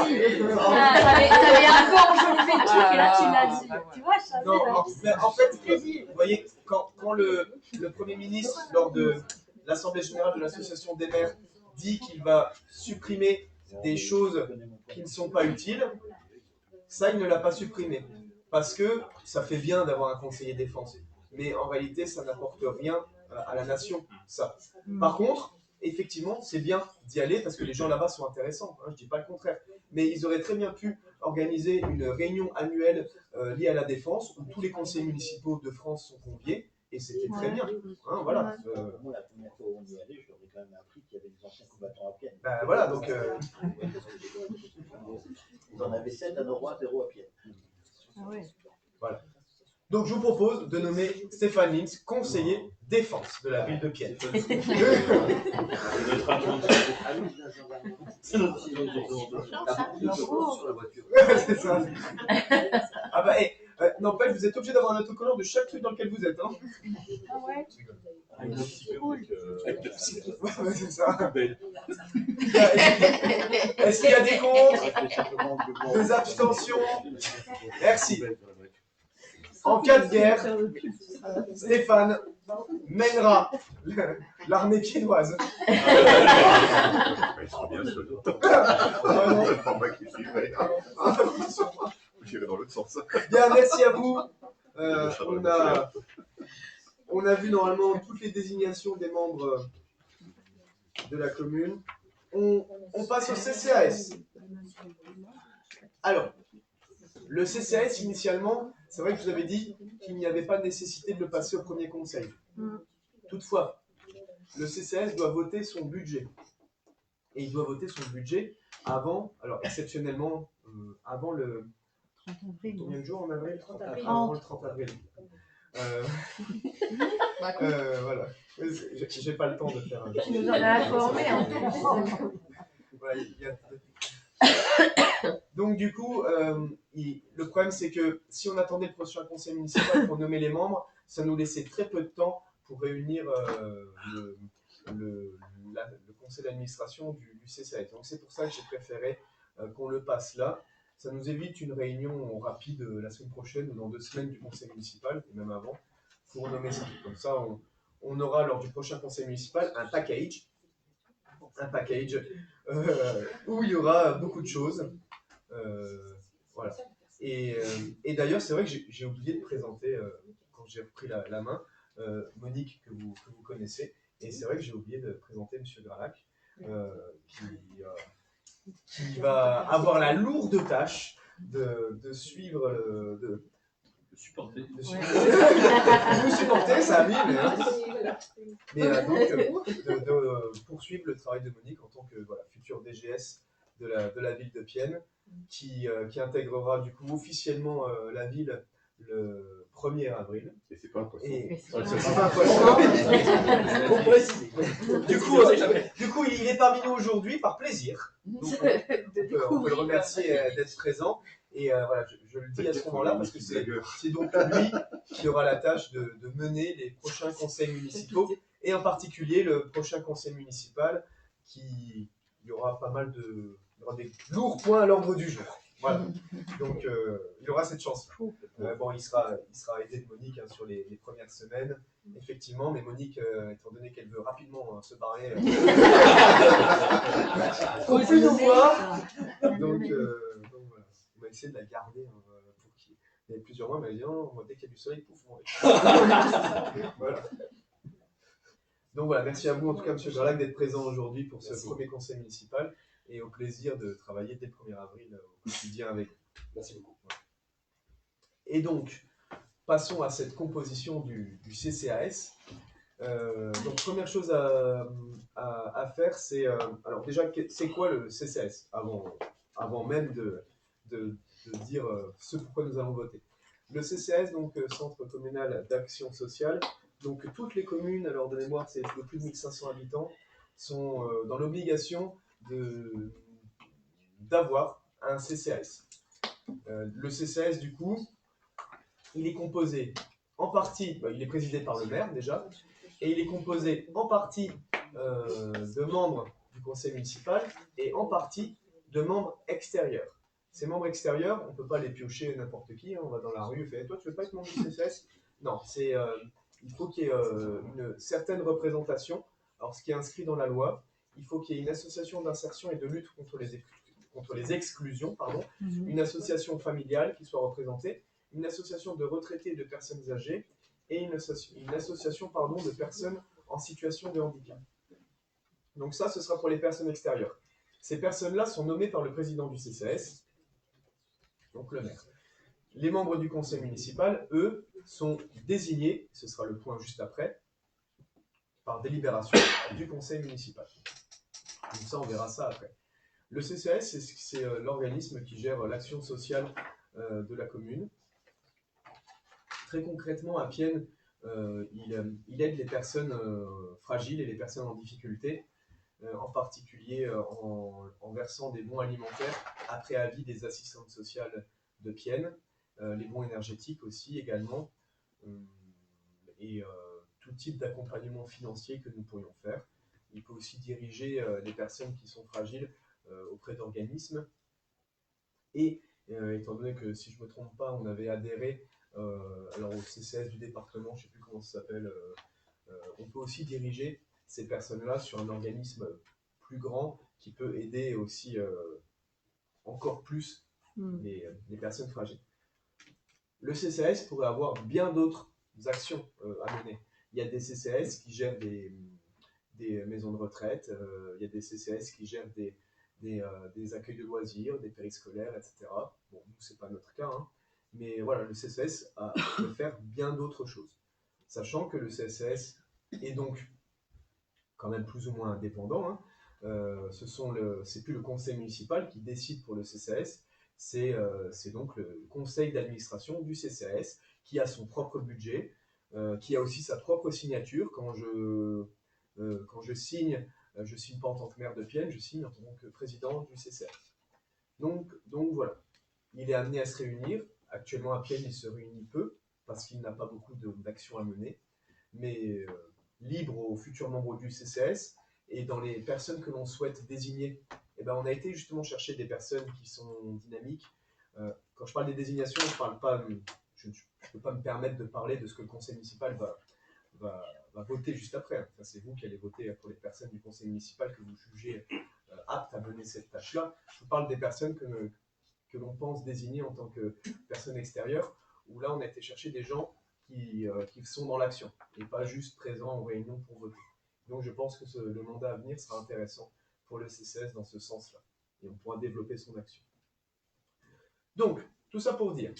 T'avais un peu enjolivé le truc et là tu l'as dit. Tu vois, je savais. Non, en fait, vous voyez, quand le Premier ministre, lors de l'Assemblée générale de l'Association des maires, dit qu'il va supprimer des choses qui ne sont pas utiles, ça, il ne l'a pas supprimé. Parce que ça fait bien d'avoir un conseiller défense. Mais en réalité, ça n'apporte rien à la nation, ça. Par contre, effectivement, c'est bien d'y aller parce que les gens là-bas sont intéressants. Hein, je ne dis pas le contraire. Mais ils auraient très bien pu organiser une réunion annuelle liée à la défense où tous les conseillers municipaux de France sont conviés. Et c'était très bien. Hein, voilà. Moi, la première fois où on y allait, je leur ai quand même appris qu'il y avait des anciens combattants à Pienne. Ben voilà, donc. Vous en avez 7 à Noroît, 0 à Pienne. Ah ouais. Voilà. Donc, je vous propose de nommer Stéphane Lins conseiller défense de la ville de Pienne. C'est notre sur la voiture. C'est ça. Ah bah, n'empêche, vous êtes obligé d'avoir un autocollant de chaque truc dans lequel vous êtes. Hein. Ah ouais. Ouais, c'est ça. Est-ce qu'il y a des contre? Des abstentions? Merci. En cas de guerre, Stéphane mènera l'armée piénoise. Il sera bien seul. C'est pas moi qui suivrai. J'irai dans l'autre sens. Bien, merci à vous. On a vu normalement toutes les désignations des membres de la commune. On passe au CCAS. Alors, le CCAS, initialement, c'est vrai que je vous avais dit qu'il n'y avait pas de nécessité de le passer au premier conseil. Toutefois, le CCAS doit voter son budget. Et il doit voter son budget avant, alors exceptionnellement, avant le... Combien de jours en avril? 30 avril. Avant le 30 avril. Voilà. J'ai pas le temps de faire un... Tu nous en as informé en plus. Voilà, Donc du coup, le problème c'est que si on attendait le prochain conseil municipal pour nommer les membres, ça nous laissait très peu de temps pour réunir le conseil d'administration du CCAS. Donc c'est pour ça que j'ai préféré qu'on le passe là. Ça nous évite une réunion rapide la semaine prochaine ou dans 2 semaines du conseil municipal, et même avant, pour nommer ça. Comme ça, on aura lors du prochain conseil municipal un package où il y aura beaucoup de choses. Voilà. Et d'ailleurs, c'est vrai que j'ai oublié de présenter, quand j'ai repris la main, Monique, que vous connaissez. Et c'est vrai que j'ai oublié de présenter M. Gralac, qui va avoir la lourde tâche de suivre, de Supporter. vous supporter, ça oui, mais donc de poursuivre le travail de Monique en tant que futur DGS de la ville de Pienne, qui intégrera du coup officiellement la ville le 1er avril. Et c'est pas un poisson. Du coup, il est parmi nous aujourd'hui par plaisir. Donc, on peut le remercier d'être présent. Et voilà, je le dis à ce moment-là parce que c'est donc lui qui aura la tâche de mener les prochains conseils municipaux et en particulier le prochain conseil municipal il y aura pas mal il y aura des lourds points à l'ordre du jour. Voilà. Donc il aura cette chance. Bon, il sera aidé de Monique sur les premières semaines, effectivement, mais Monique, étant donné qu'elle veut rapidement se barrer, faut plus nous voir. Donc voilà. On va essayer de la garder pour qu'il y ait plusieurs mois, mais elle dit non, dès qu'il y a du soleil, pouf, on voilà. Donc voilà, merci à vous en tout cas, M. Gralac, d'être présent aujourd'hui pour ce premier conseil municipal et au plaisir de travailler dès le 1er avril au quotidien avec vous. Merci beaucoup. Et donc, passons à cette composition du CCAS. Donc, première chose à faire, c'est... alors déjà, c'est quoi le CCAS avant même de dire ce pourquoi nous allons voter. Le CCAS, donc Centre communal d'action sociale, donc toutes les communes, alors de mémoire c'est de plus de 1500 habitants, sont dans l'obligation d'avoir un CCAS. Le CCAS du coup, il est composé en partie, il est présidé par le maire déjà, et il est composé en partie de membres du conseil municipal et en partie de membres extérieurs. Ces membres extérieurs, on ne peut pas les piocher n'importe qui, on va dans la rue et fait « toi tu veux pas être membre du CCAS ?» Non, il faut qu'il y ait une certaine représentation. Alors ce qui est inscrit dans la loi, il faut qu'il y ait une association d'insertion et de lutte contre les exclusions, une association familiale qui soit représentée, une association de retraités et de personnes âgées et une association de personnes en situation de handicap. Donc ça, ce sera pour les personnes extérieures. Ces personnes-là sont nommées par le président du CCAS, donc le maire. Les membres du conseil municipal, eux, sont désignés, ce sera le point juste après, par délibération du conseil municipal. Donc ça, on verra ça après. Le CCAS, c'est l'organisme qui gère l'action sociale de la commune. Très concrètement, à Pienne, il aide les personnes fragiles et les personnes en difficulté, en particulier en versant des bons alimentaires après avis des assistantes sociales de Pienne, les bons énergétiques aussi également, et tout type d'accompagnement financier que nous pourrions faire. Il peut aussi diriger les personnes qui sont fragiles auprès d'organismes. Et étant donné que, si je ne me trompe pas, on avait adhéré alors au CCS du département, je ne sais plus comment ça s'appelle, on peut aussi diriger ces personnes-là sur un organisme plus grand qui peut aider aussi encore plus les personnes fragiles. Le CCS pourrait avoir bien d'autres actions à mener. Il y a des CCS qui gèrent des maisons de retraite, il y a des CCS qui gèrent des accueils de loisirs, des périscolaires, etc. Bon, nous, ce n'est pas notre cas, hein. Mais voilà, le CCS peut faire bien d'autres choses. Sachant que le CCS est donc quand même plus ou moins indépendant, hein. C'est plus le conseil municipal qui décide pour le CCS, c'est donc le conseil d'administration du CCS qui a son propre budget, qui a aussi sa propre signature. Quand je signe pas en tant que maire de Pienne, je signe en tant que président du CCS. Donc voilà, il est amené à se réunir. Actuellement à Pienne, il se réunit peu parce qu'il n'a pas beaucoup d'actions à mener, mais libre aux futurs membres du CCS. Et dans les personnes que l'on souhaite désigner, eh ben, on a été justement chercher des personnes qui sont dynamiques. Quand je parle des désignations, je ne peux pas me permettre de parler de ce que le conseil municipal va voter juste après. Enfin, c'est vous qui allez voter pour les personnes du conseil municipal que vous jugez aptes à mener cette tâche-là. Je vous parle des personnes que l'on pense désigner en tant que personnes extérieures, où là on a été chercher des gens qui sont dans l'action et pas juste présents en réunion pour voter. Donc je pense que le mandat à venir sera intéressant pour le CCS dans ce sens-là, et on pourra développer son action. Donc, tout ça pour dire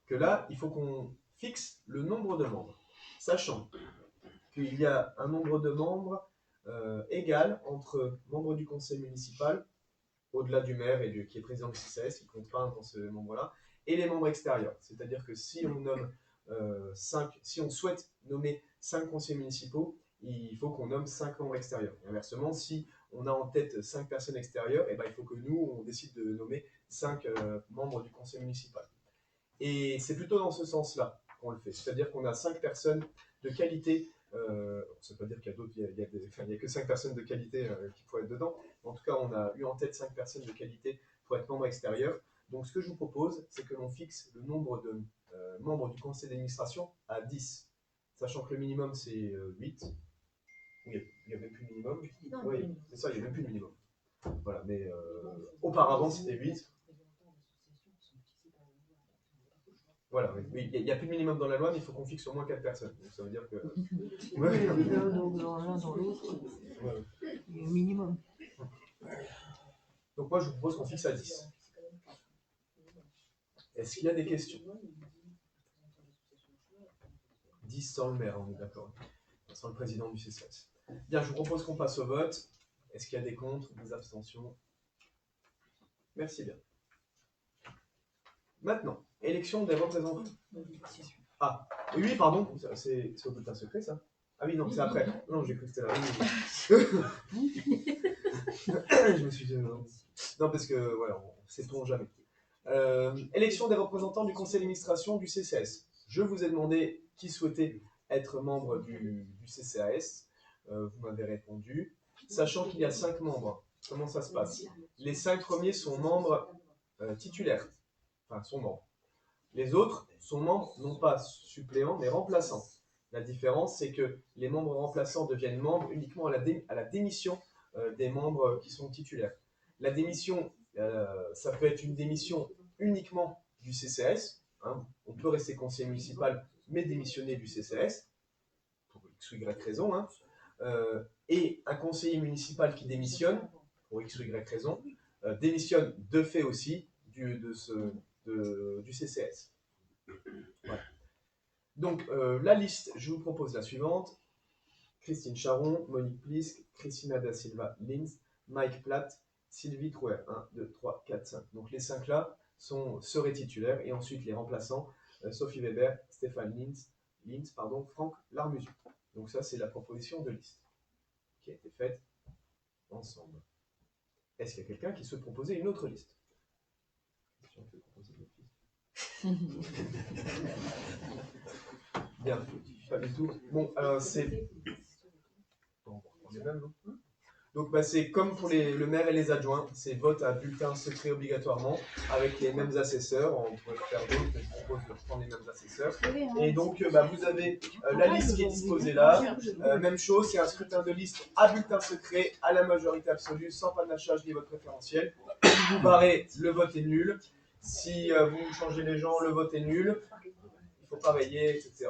que là, il faut qu'on fixe le nombre de membres, sachant qu'il y a un nombre de membres égal entre membres du conseil municipal, au-delà du maire et qui est président du CCS, qui ne compte pas dans ce membre-là, et les membres extérieurs. C'est-à-dire que si on souhaite nommer 5 conseillers municipaux, il faut qu'on nomme 5 membres extérieurs. Et inversement, si on a en tête 5 personnes extérieures, eh ben, il faut que nous, on décide de nommer 5 membres du conseil municipal. Et c'est plutôt dans ce sens-là qu'on le fait. C'est-à-dire qu'on a 5 personnes de qualité. Ça ne veut pas dire qu'il y a d'autres, il n'y a que 5 personnes de qualité qui pourraient être dedans. En tout cas, on a eu en tête 5 personnes de qualité pour être membres extérieurs. Donc, ce que je vous propose, c'est que l'on fixe le nombre de membres du conseil d'administration à 10. Sachant que le minimum, c'est 8. Il n'y a même plus de minimum. Oui, c'est ça, il n'y a même plus de minimum. Voilà, mais auparavant, c'était 8. Voilà, oui. Il n'y a plus de minimum dans la loi, mais il faut qu'on fixe au moins 4 personnes. Donc ça veut dire que. Donc dans l'un, dans l'autre, il y a un minimum. Donc moi, je vous propose qu'on fixe à 10. Est-ce qu'il y a des questions? 10 sans le maire, on est d'accord. Sans le président du CCS. Bien, je vous propose qu'on passe au vote. Est-ce qu'il y a des contre, des abstentions? Merci bien. Maintenant, élection des représentants. Ah, oui, pardon, c'est au bulletin secret, ça? Ah oui, non, c'est après. Non, j'ai cru que c'était là. Je me suis dit, non, parce que, voilà, on ne sait-on jamais. Élection des représentants du conseil d'administration du CCS. Je vous ai demandé qui souhaitait être membre du CCAS. Vous m'avez répondu. Sachant qu'il y a 5 membres, comment ça se passe? Les 5 premiers sont membres titulaires. Enfin, sont membres. Les autres sont membres, non pas suppléants, mais remplaçants. La différence, c'est que les membres remplaçants deviennent membres uniquement à la démission des membres qui sont titulaires. La démission, ça peut être une démission uniquement du CCS. Hein. On peut rester conseiller municipal, mais démissionner du CCS, pour X ou Y raison. Hein. Et un conseiller municipal qui démissionne, pour X ou Y raison, démissionne de fait aussi du CCS. Voilà. Donc, la liste, je vous propose la suivante. Christine Charon, Monique Plisk, Christina Da Silva Linz, Mike Platt, Sylvie Trouer. 1, 2, 3, 4, 5. Donc, les 5 là seraient titulaires et ensuite les remplaçants Sophie Weber, Stéphane Linz, Franck Larmusion. Donc ça, c'est la proposition de liste qui a été faite ensemble. Est-ce qu'il y a quelqu'un qui souhaite proposer une autre liste? Bien, pas du tout. Bon, alors c'est... Donc c'est comme pour le maire et les adjoints, c'est vote à bulletin secret obligatoirement avec les mêmes assesseurs. On pourrait faire d'autres, mais je propose de prendre les mêmes assesseurs. Et donc vous avez la liste qui est disposée là. Même chose, c'est un scrutin de liste à bulletin secret à la majorité absolue, sans panachage ni vote préférentiel. Si vous barrez, le vote est nul. Si vous changez les gens, le vote est nul. Il faut pareiller, etc.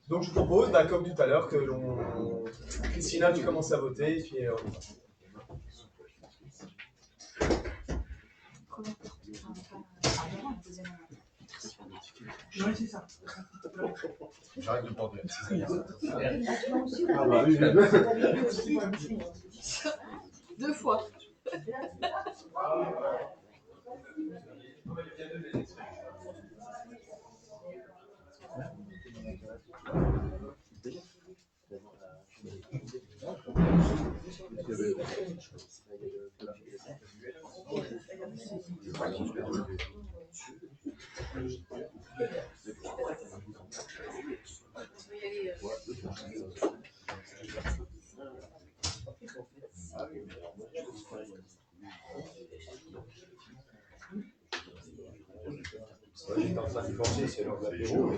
Donc je vous propose, comme tout à l'heure, que l'on... Christina, tu commences à voter, et puis on y va. Oui, c'est ça. J'arrête de porter. Ah bah oui, Deux fois. J'étais en train de penser, c'est l'heure de l'apéro.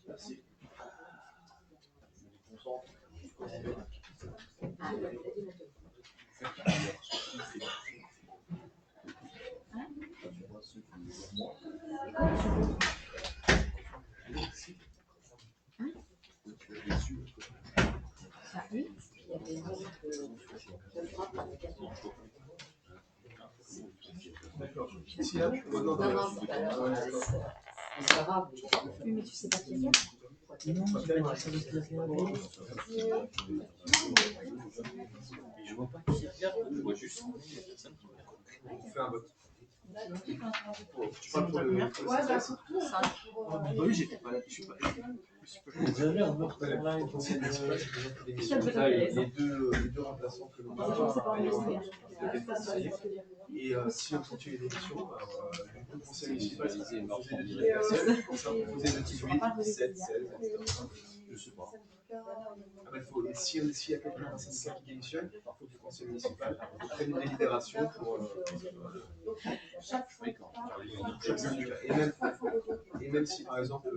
Merci. D'accord. Ici, là, tu peux... Non, c'est pas grave. Oui, mais tu sais pas qui est. Je vois pas qui regarde, je vois juste les personnes qui regardent. On fait un vote. Tu parles pour le... Ouais, surtout ça. Oui, j'étais pas là. Je suis pas là. Vous avez un autre online Les deux remplaçants que l'on a, et si on continue l'élection, le conseil municipal, c'est composé de 10 personnes, composé de 18, 17, 16, Je sais pas. s'il y a quelqu'un d'un syndicat qui démissionne, il faut que le conseil municipal prenne une délibération pour chaque syndicat. Et même si, par exemple,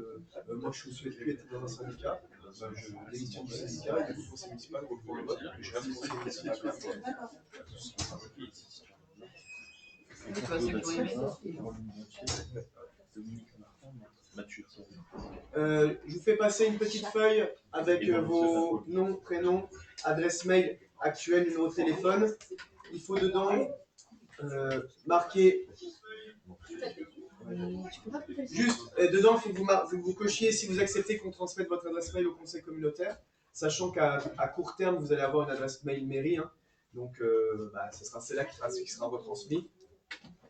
moi je ne souhaite plus être dans un syndicat, je démissionne du syndicat et du coup le conseil municipal reprend le vote et je reste conseiller municipal. Je vous fais passer une petite feuille avec vos noms, prénoms, adresse mail actuelle, numéro de téléphone. Il faut dedans marquer. Juste, dedans, il faut que vous cochiez si vous acceptez qu'on transmette votre adresse mail au conseil communautaire, sachant qu'à court terme, vous allez avoir une adresse mail mairie. Hein. Donc, ce sera celle-là qui sera retransmise.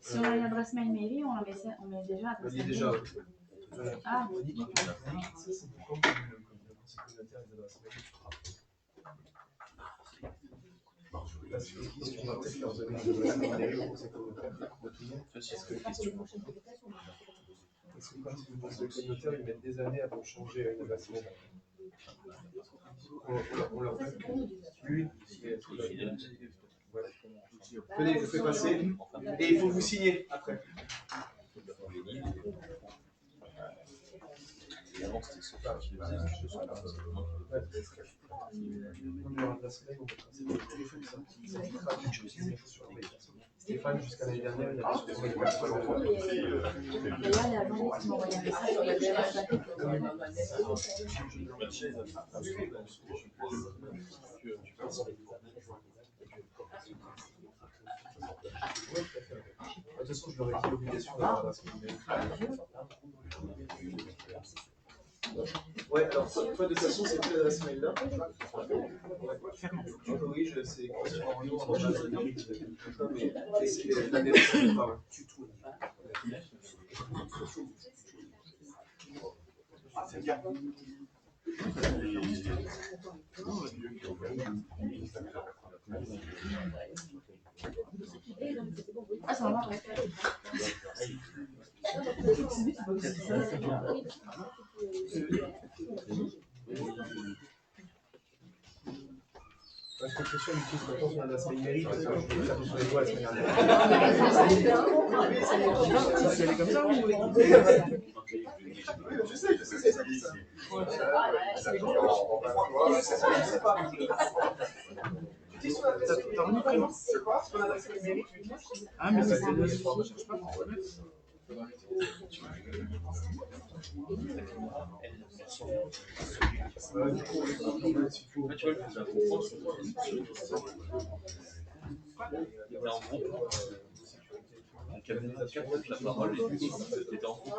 Si on a une adresse mail mairie, on met déjà adresse mail. Déjà. Ah. Parce que on va peut-être leur donner une adresse mail mairie au conseil communautaire. Est-ce que quand ils vous posent le communautaire, ils mettent des années avant de changer une adresse mail. On leur fait une. Tenez, je vous fais passer. Et il faut vous signer après. Et avant, c'était super, je le faisais, je Stéphane, jusqu'à l'année dernière, il avait sur son D'ailleurs, il y a Jean-Luc qui m'a envoyé un message sur le de toute façon, je leur ai dit l'obligation d'avoir l'adresse numérique. Ouais, alors toi, de toute façon, c'est plus l'adresse mail là. Oui, je sais. Mais c'est la définition, pas. C'est bien. Ah, ça va, ouais. La construction du coup, maintenant, son adresse mail mérite, parce que je voulais faire sur les doigts la semaine dernière. Si elle est comme ça, ou Je sais, c'est ça. T'as remis le prénom? Ah, mais c'est le cherche pas pour connaître. Tu vois, le plus important, c'est il était en groupe. En cabinet de la parole, était en groupe.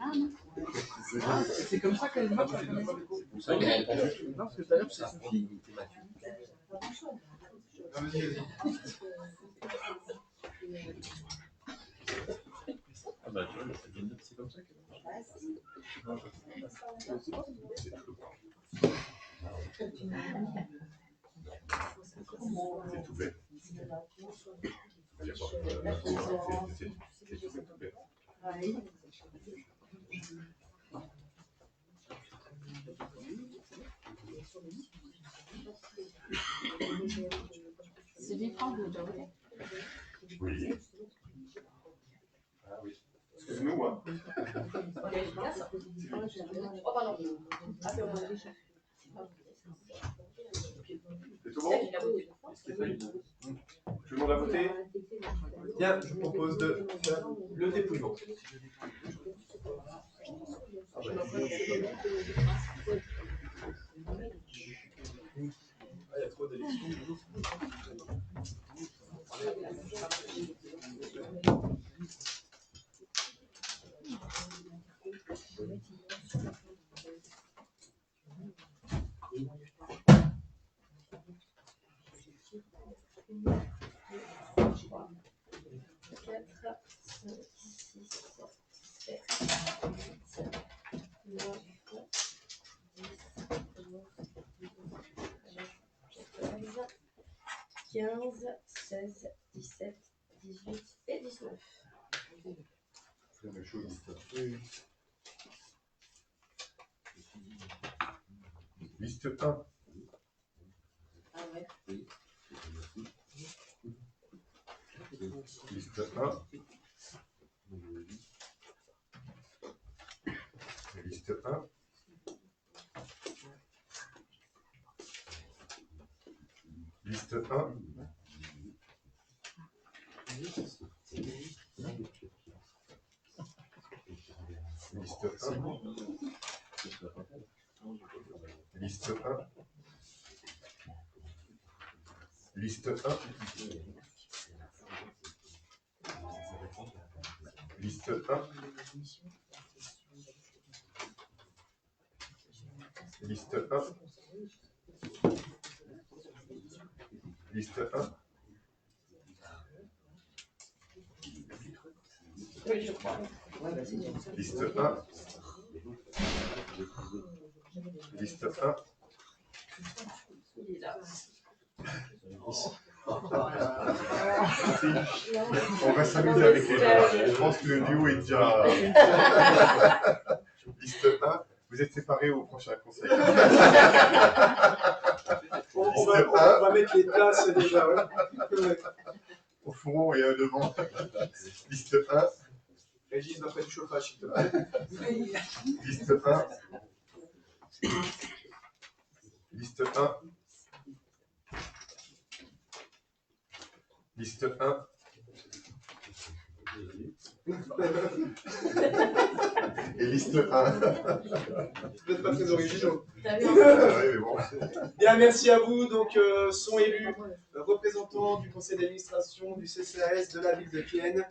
Ah, c'est comme ça qu'elle marche. Pour ça, il a répondu. Non, parce que tout à l'heure, c'est Sophie. Ah bah, tu vois, c'est comme ça qu'elle marche. C'est tout bête. C'est des francs de Jaoté. Oui. Ah oui. Excuse-nous, hein. Oh, pardon. C'est tout bon? Tout le monde a voté? Bien, je vous propose de faire le dépouillement. Ah bah, il y a trop d'élections. C'est la même chose. Liste 1. Ah ouais. Liste 1. Liste 1. Liste 1. Liste 1. Liste 1. Liste 1. Liste 1. Liste 1. Liste 1. Oui, je crois. Liste 1. Liste 1. Il est là. On va s'amuser avec les gens. Je pense que le duo est déjà. Liste 1. Vous êtes séparés au prochain conseil. On va mettre les places déjà. Ouais. Au fond et devant. Liste 1. Régis va faire du chauffage, s'il te plaît. Liste 1. Liste 1. Liste 1. Et liste 1. Vous n'êtes pas très originaux. T'as vu Ah un oui, mais bon. Bien, merci à vous. Donc, sont élus représentants du conseil d'administration, du CCAS, de la ville de Kienne.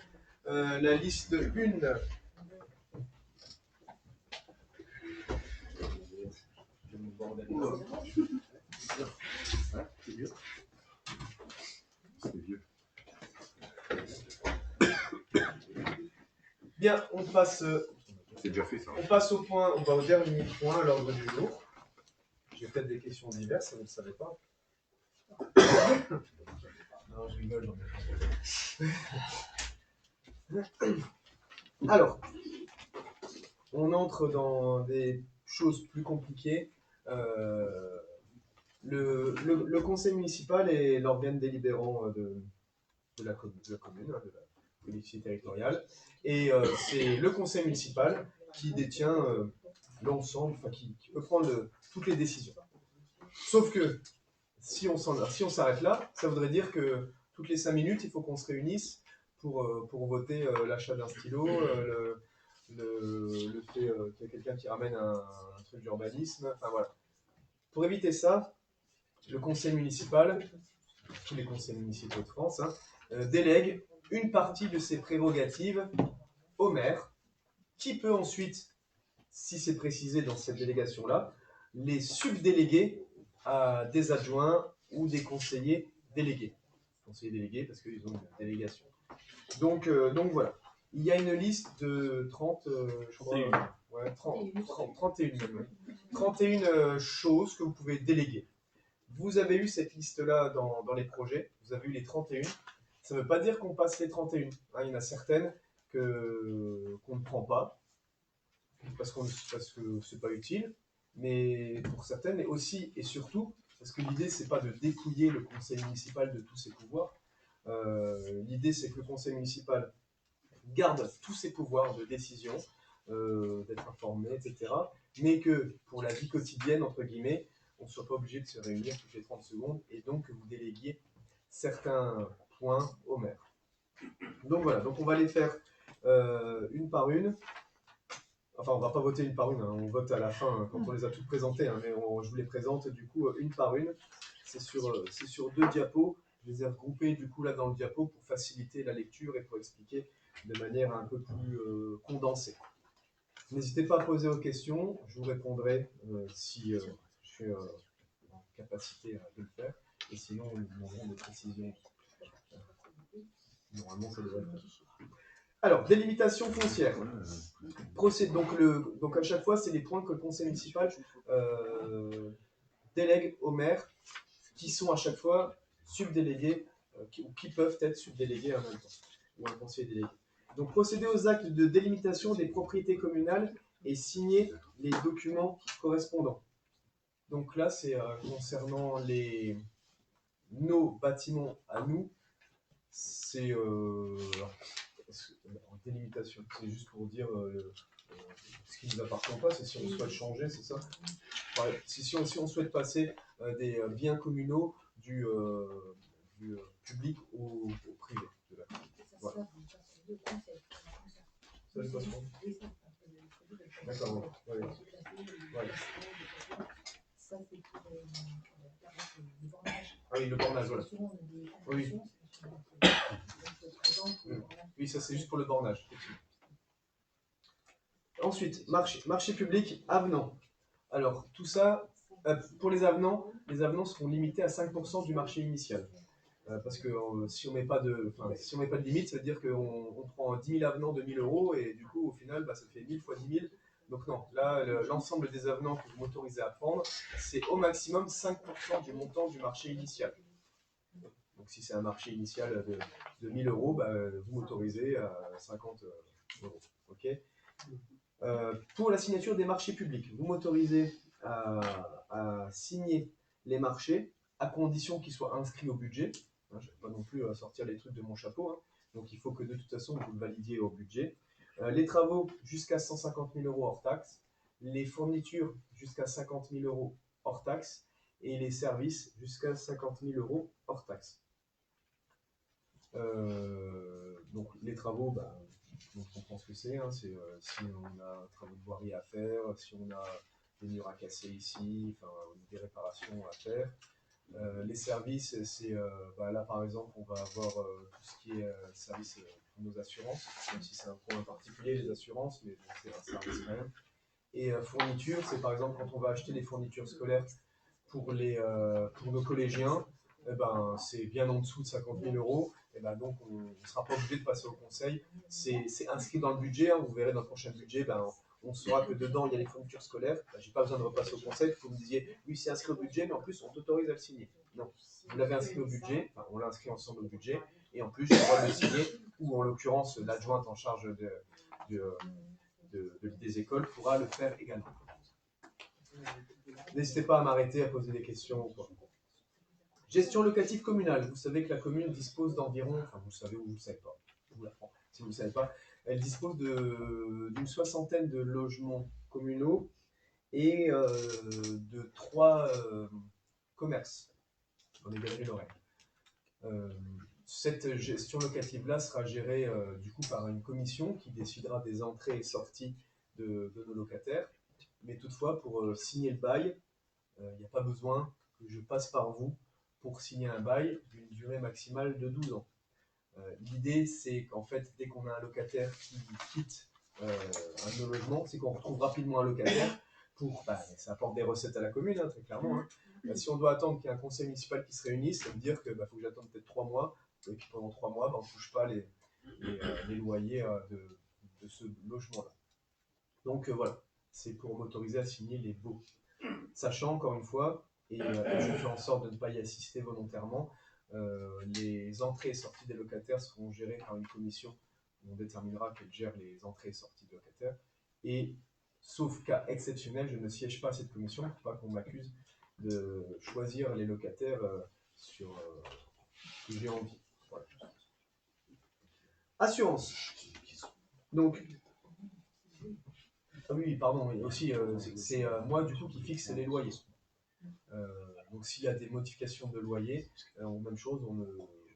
La liste 1. C'est vieux. C'est vieux. Bien, on passe C'est déjà fait ça. au point, on va au dernier point à l'ordre du jour. J'ai peut-être des questions diverses, vous ne le savez pas. Non, je rigole, j'en ai. Alors, on entre dans des choses plus compliquées. Le conseil municipal est l'organe délibérant de la commune, de la collectivité territoriale. Et c'est le conseil municipal qui détient l'ensemble, enfin qui peut prendre toutes les décisions. Sauf que si on s'arrête là, ça voudrait dire que toutes les 5 minutes, il faut qu'on se réunisse pour voter l'achat d'un stylo, le fait qu'il y a quelqu'un qui ramène un truc d'urbanisme, enfin voilà. Pour éviter ça, le conseil municipal, tous les conseils municipaux de France, délègue une partie de ses prérogatives au maire, qui peut ensuite, si c'est précisé dans cette délégation-là, les subdéléguer à des adjoints ou des conseillers délégués. Conseillers délégués parce qu'ils ont une délégation. Donc voilà. Il y a une liste de 30, je crois, ouais, 31 même, oui. 31 choses que vous pouvez déléguer. Vous avez eu cette liste-là dans les projets, vous avez eu les 31. Ça ne veut pas dire qu'on passe les 31. Il y en a certaines qu'on ne prend pas, parce que ce n'est pas utile, mais pour certaines, et aussi et surtout, parce que l'idée, ce n'est pas de dépouiller le conseil municipal de tous ses pouvoirs. L'idée, c'est que le conseil municipal garde tous ses pouvoirs de décision, d'être informé, etc. Mais que pour la vie quotidienne, entre guillemets, on ne soit pas obligé de se réunir toutes les 30 secondes et donc que vous déléguiez certains points au maire. Donc voilà, donc on va les faire une par une. Enfin, on ne va pas voter une par une, on vote à la fin quand on les a toutes présentées, mais je vous les présente du coup une par une. C'est sur 2 diapos. Je les ai regroupés du coup là dans le diapo pour faciliter la lecture et pour expliquer de manière un peu plus condensée. N'hésitez pas à poser vos questions, je vous répondrai si je suis en capacité de le faire, et sinon nous demanderons des précisions. Normalement ça devrait le faire. Alors, délimitation foncière. Donc à chaque fois, c'est les points que le conseil municipal délègue au maire, qui sont à chaque fois subdélégués, qui peuvent être subdélégués en même temps, ou un conseiller délégué. Donc, procéder aux actes de délimitation des propriétés communales et signer les documents correspondants. Donc là, c'est concernant nos bâtiments à nous, c'est délimitation, c'est juste pour dire ce qui ne nous appartient pas, c'est si on souhaite changer, c'est ça. Enfin, si on souhaite passer des biens communaux du public au privé. Voilà. Ça, je passe pas. D'accord, oui. Ouais. Ah oui, le bornage, voilà. Oui. Oui, ça c'est juste pour le bornage. Ensuite, marché public, avenant. Alors, tout ça, pour les avenants seront limités à 5% du marché initial. Parce que si on met pas de limite, ça veut dire qu'on prend 10 000 avenants de 1 000 € et du coup, au final, ça fait 1000 fois 10 000. Donc non, là, l'ensemble des avenants que vous m'autorisez à prendre, c'est au maximum 5% du montant du marché initial. Donc si c'est un marché initial de 1 000 €, vous m'autorisez à 50 €. Okay. Pour la signature des marchés publics, vous m'autorisez à signer les marchés à condition qu'ils soient inscrits au budget. Je ne vais pas non plus sortir les trucs de mon chapeau, donc il faut que de toute façon vous le validiez au budget. Les travaux jusqu'à 150 000 € hors taxe, les fournitures jusqu'à 50 000 € hors taxe, et les services jusqu'à 50 000 € hors taxe. Donc les travaux, on comprend ce que c'est, hein, c'est si on a un travail de voirie à faire, si on a des murs à casser ici, enfin, des réparations à faire. Les services, c'est là par exemple, on va avoir tout ce qui est service pour nos assurances, même si c'est un point particulier, les assurances, mais c'est un service quand même. Et fournitures, c'est par exemple quand on va acheter des fournitures scolaires pour nos collégiens, c'est bien en dessous de 50 000 €. Et donc on ne sera pas obligé de passer au conseil. C'est inscrit dans le budget, hein, vous verrez dans le prochain budget, on saura que dedans il y a les fournitures scolaires. Je n'ai pas besoin de repasser au conseil, vous me disiez oui c'est inscrit au budget, mais en plus on t'autorise à le signer. Non, vous l'avez inscrit au budget, on l'a inscrit ensemble au budget, et en plus j'ai le droit de le signer, ou en l'occurrence l'adjointe en charge des écoles pourra le faire également. N'hésitez pas à m'arrêter, à poser des questions ou quoi. Gestion locative communale. Vous savez que la commune dispose d'environ, enfin vous le savez ou vous ne le savez pas, je vous l'apprends, si vous ne le savez pas, elle dispose d'une 60aine de logements communaux et de 3 commerces dans les Galeries Lorraine. Cette gestion locative-là sera gérée du coup par une commission qui décidera des entrées et sorties de nos locataires. Mais toutefois, pour signer le bail, il n'y a pas besoin que je passe par vous pour signer un bail d'une durée maximale de 12 ans. L'idée, c'est qu'en fait, dès qu'on a un locataire qui quitte un de nos logements, c'est qu'on retrouve rapidement un locataire ça apporte des recettes à la commune, hein, très clairement. Hein. Si on doit attendre qu'il y ait un conseil municipal qui se réunisse, ça veut dire qu'il faut que j'attende peut-être 3 mois, et puis pendant 3 mois, on ne touche pas les loyers de ce logement-là. Donc voilà, c'est pour m'autoriser à signer les baux. Sachant, encore une fois, et je fais en sorte de ne pas y assister volontairement, les entrées et sorties des locataires seront gérées par une commission. On déterminera qu'elle gère les entrées et sorties des locataires. Et sauf cas exceptionnel, je ne siège pas à cette commission pour pas qu'on m'accuse de choisir les locataires que j'ai envie. Voilà. Assurance. Donc, oui, pardon, oui, aussi, c'est moi du coup qui fixe les loyers. Donc s'il y a des modifications de loyer, même chose, on ne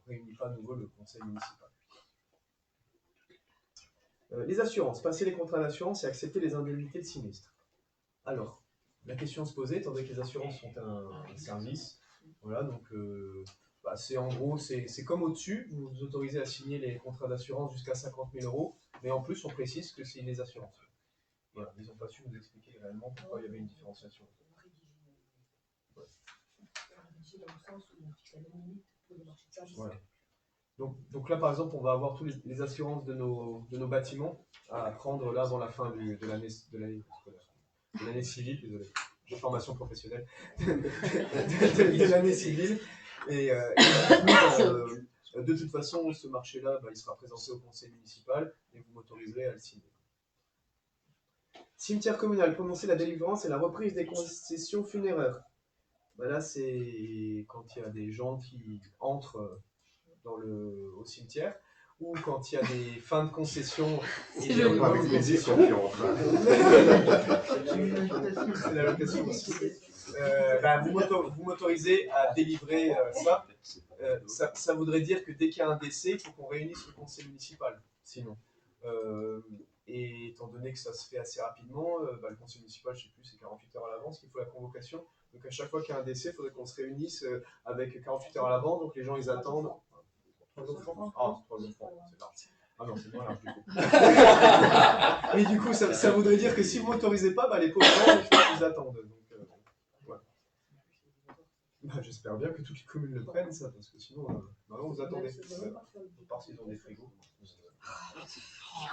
réunit pas à nouveau le conseil municipal. Les assurances, passer les contrats d'assurance et accepter les indemnités de sinistre. Alors, la question se posait, étant donné que les assurances sont un service, voilà, donc c'est en gros, c'est comme au-dessus, vous vous autorisez à signer les contrats d'assurance jusqu'à 50 000 €, mais en plus on précise que c'est les assurances. Voilà, ils n'ont pas su nous expliquer réellement pourquoi il y avait une différenciation. Ouais. Voilà. Donc là, par exemple, on va avoir toutes les assurances de nos bâtiments à prendre là avant la fin de l'année civile, désolé, j'ai formation professionnelle, de l'année civile. Et de toute façon, ce marché-là, il sera présenté au conseil municipal et vous m'autoriserez à le signer. Cimetière communal, prononcer la délivrance et la reprise des concessions funéraires. Là, c'est quand il y a des gens qui entrent au cimetière, ou quand il y a des fins de concession. C'est l'allocation aussi. Vous m'autorisez à délivrer ça. Ça voudrait dire que dès qu'il y a un décès, il faut qu'on réunisse le conseil municipal. Sinon. Et étant donné que ça se fait assez rapidement, le conseil municipal, je ne sais plus, c'est 48 heures à l'avance qu'il faut la convocation. Donc à chaque fois qu'il y a un décès, il faudrait qu'on se réunisse avec 48 heures à l'avance. Donc les gens, ils attendent. 3 jours francs. Ah, 3 jours francs, c'est large. Ah non, c'est moins large du coup. Mais du coup, ça voudrait dire que si vous ne m'autorisez pas, les pauvres gens, ils attendent. Donc, voilà. J'espère bien que toutes les communes le prennent, ça, parce que sinon, vous attendez. À part s'ils ont des frigos.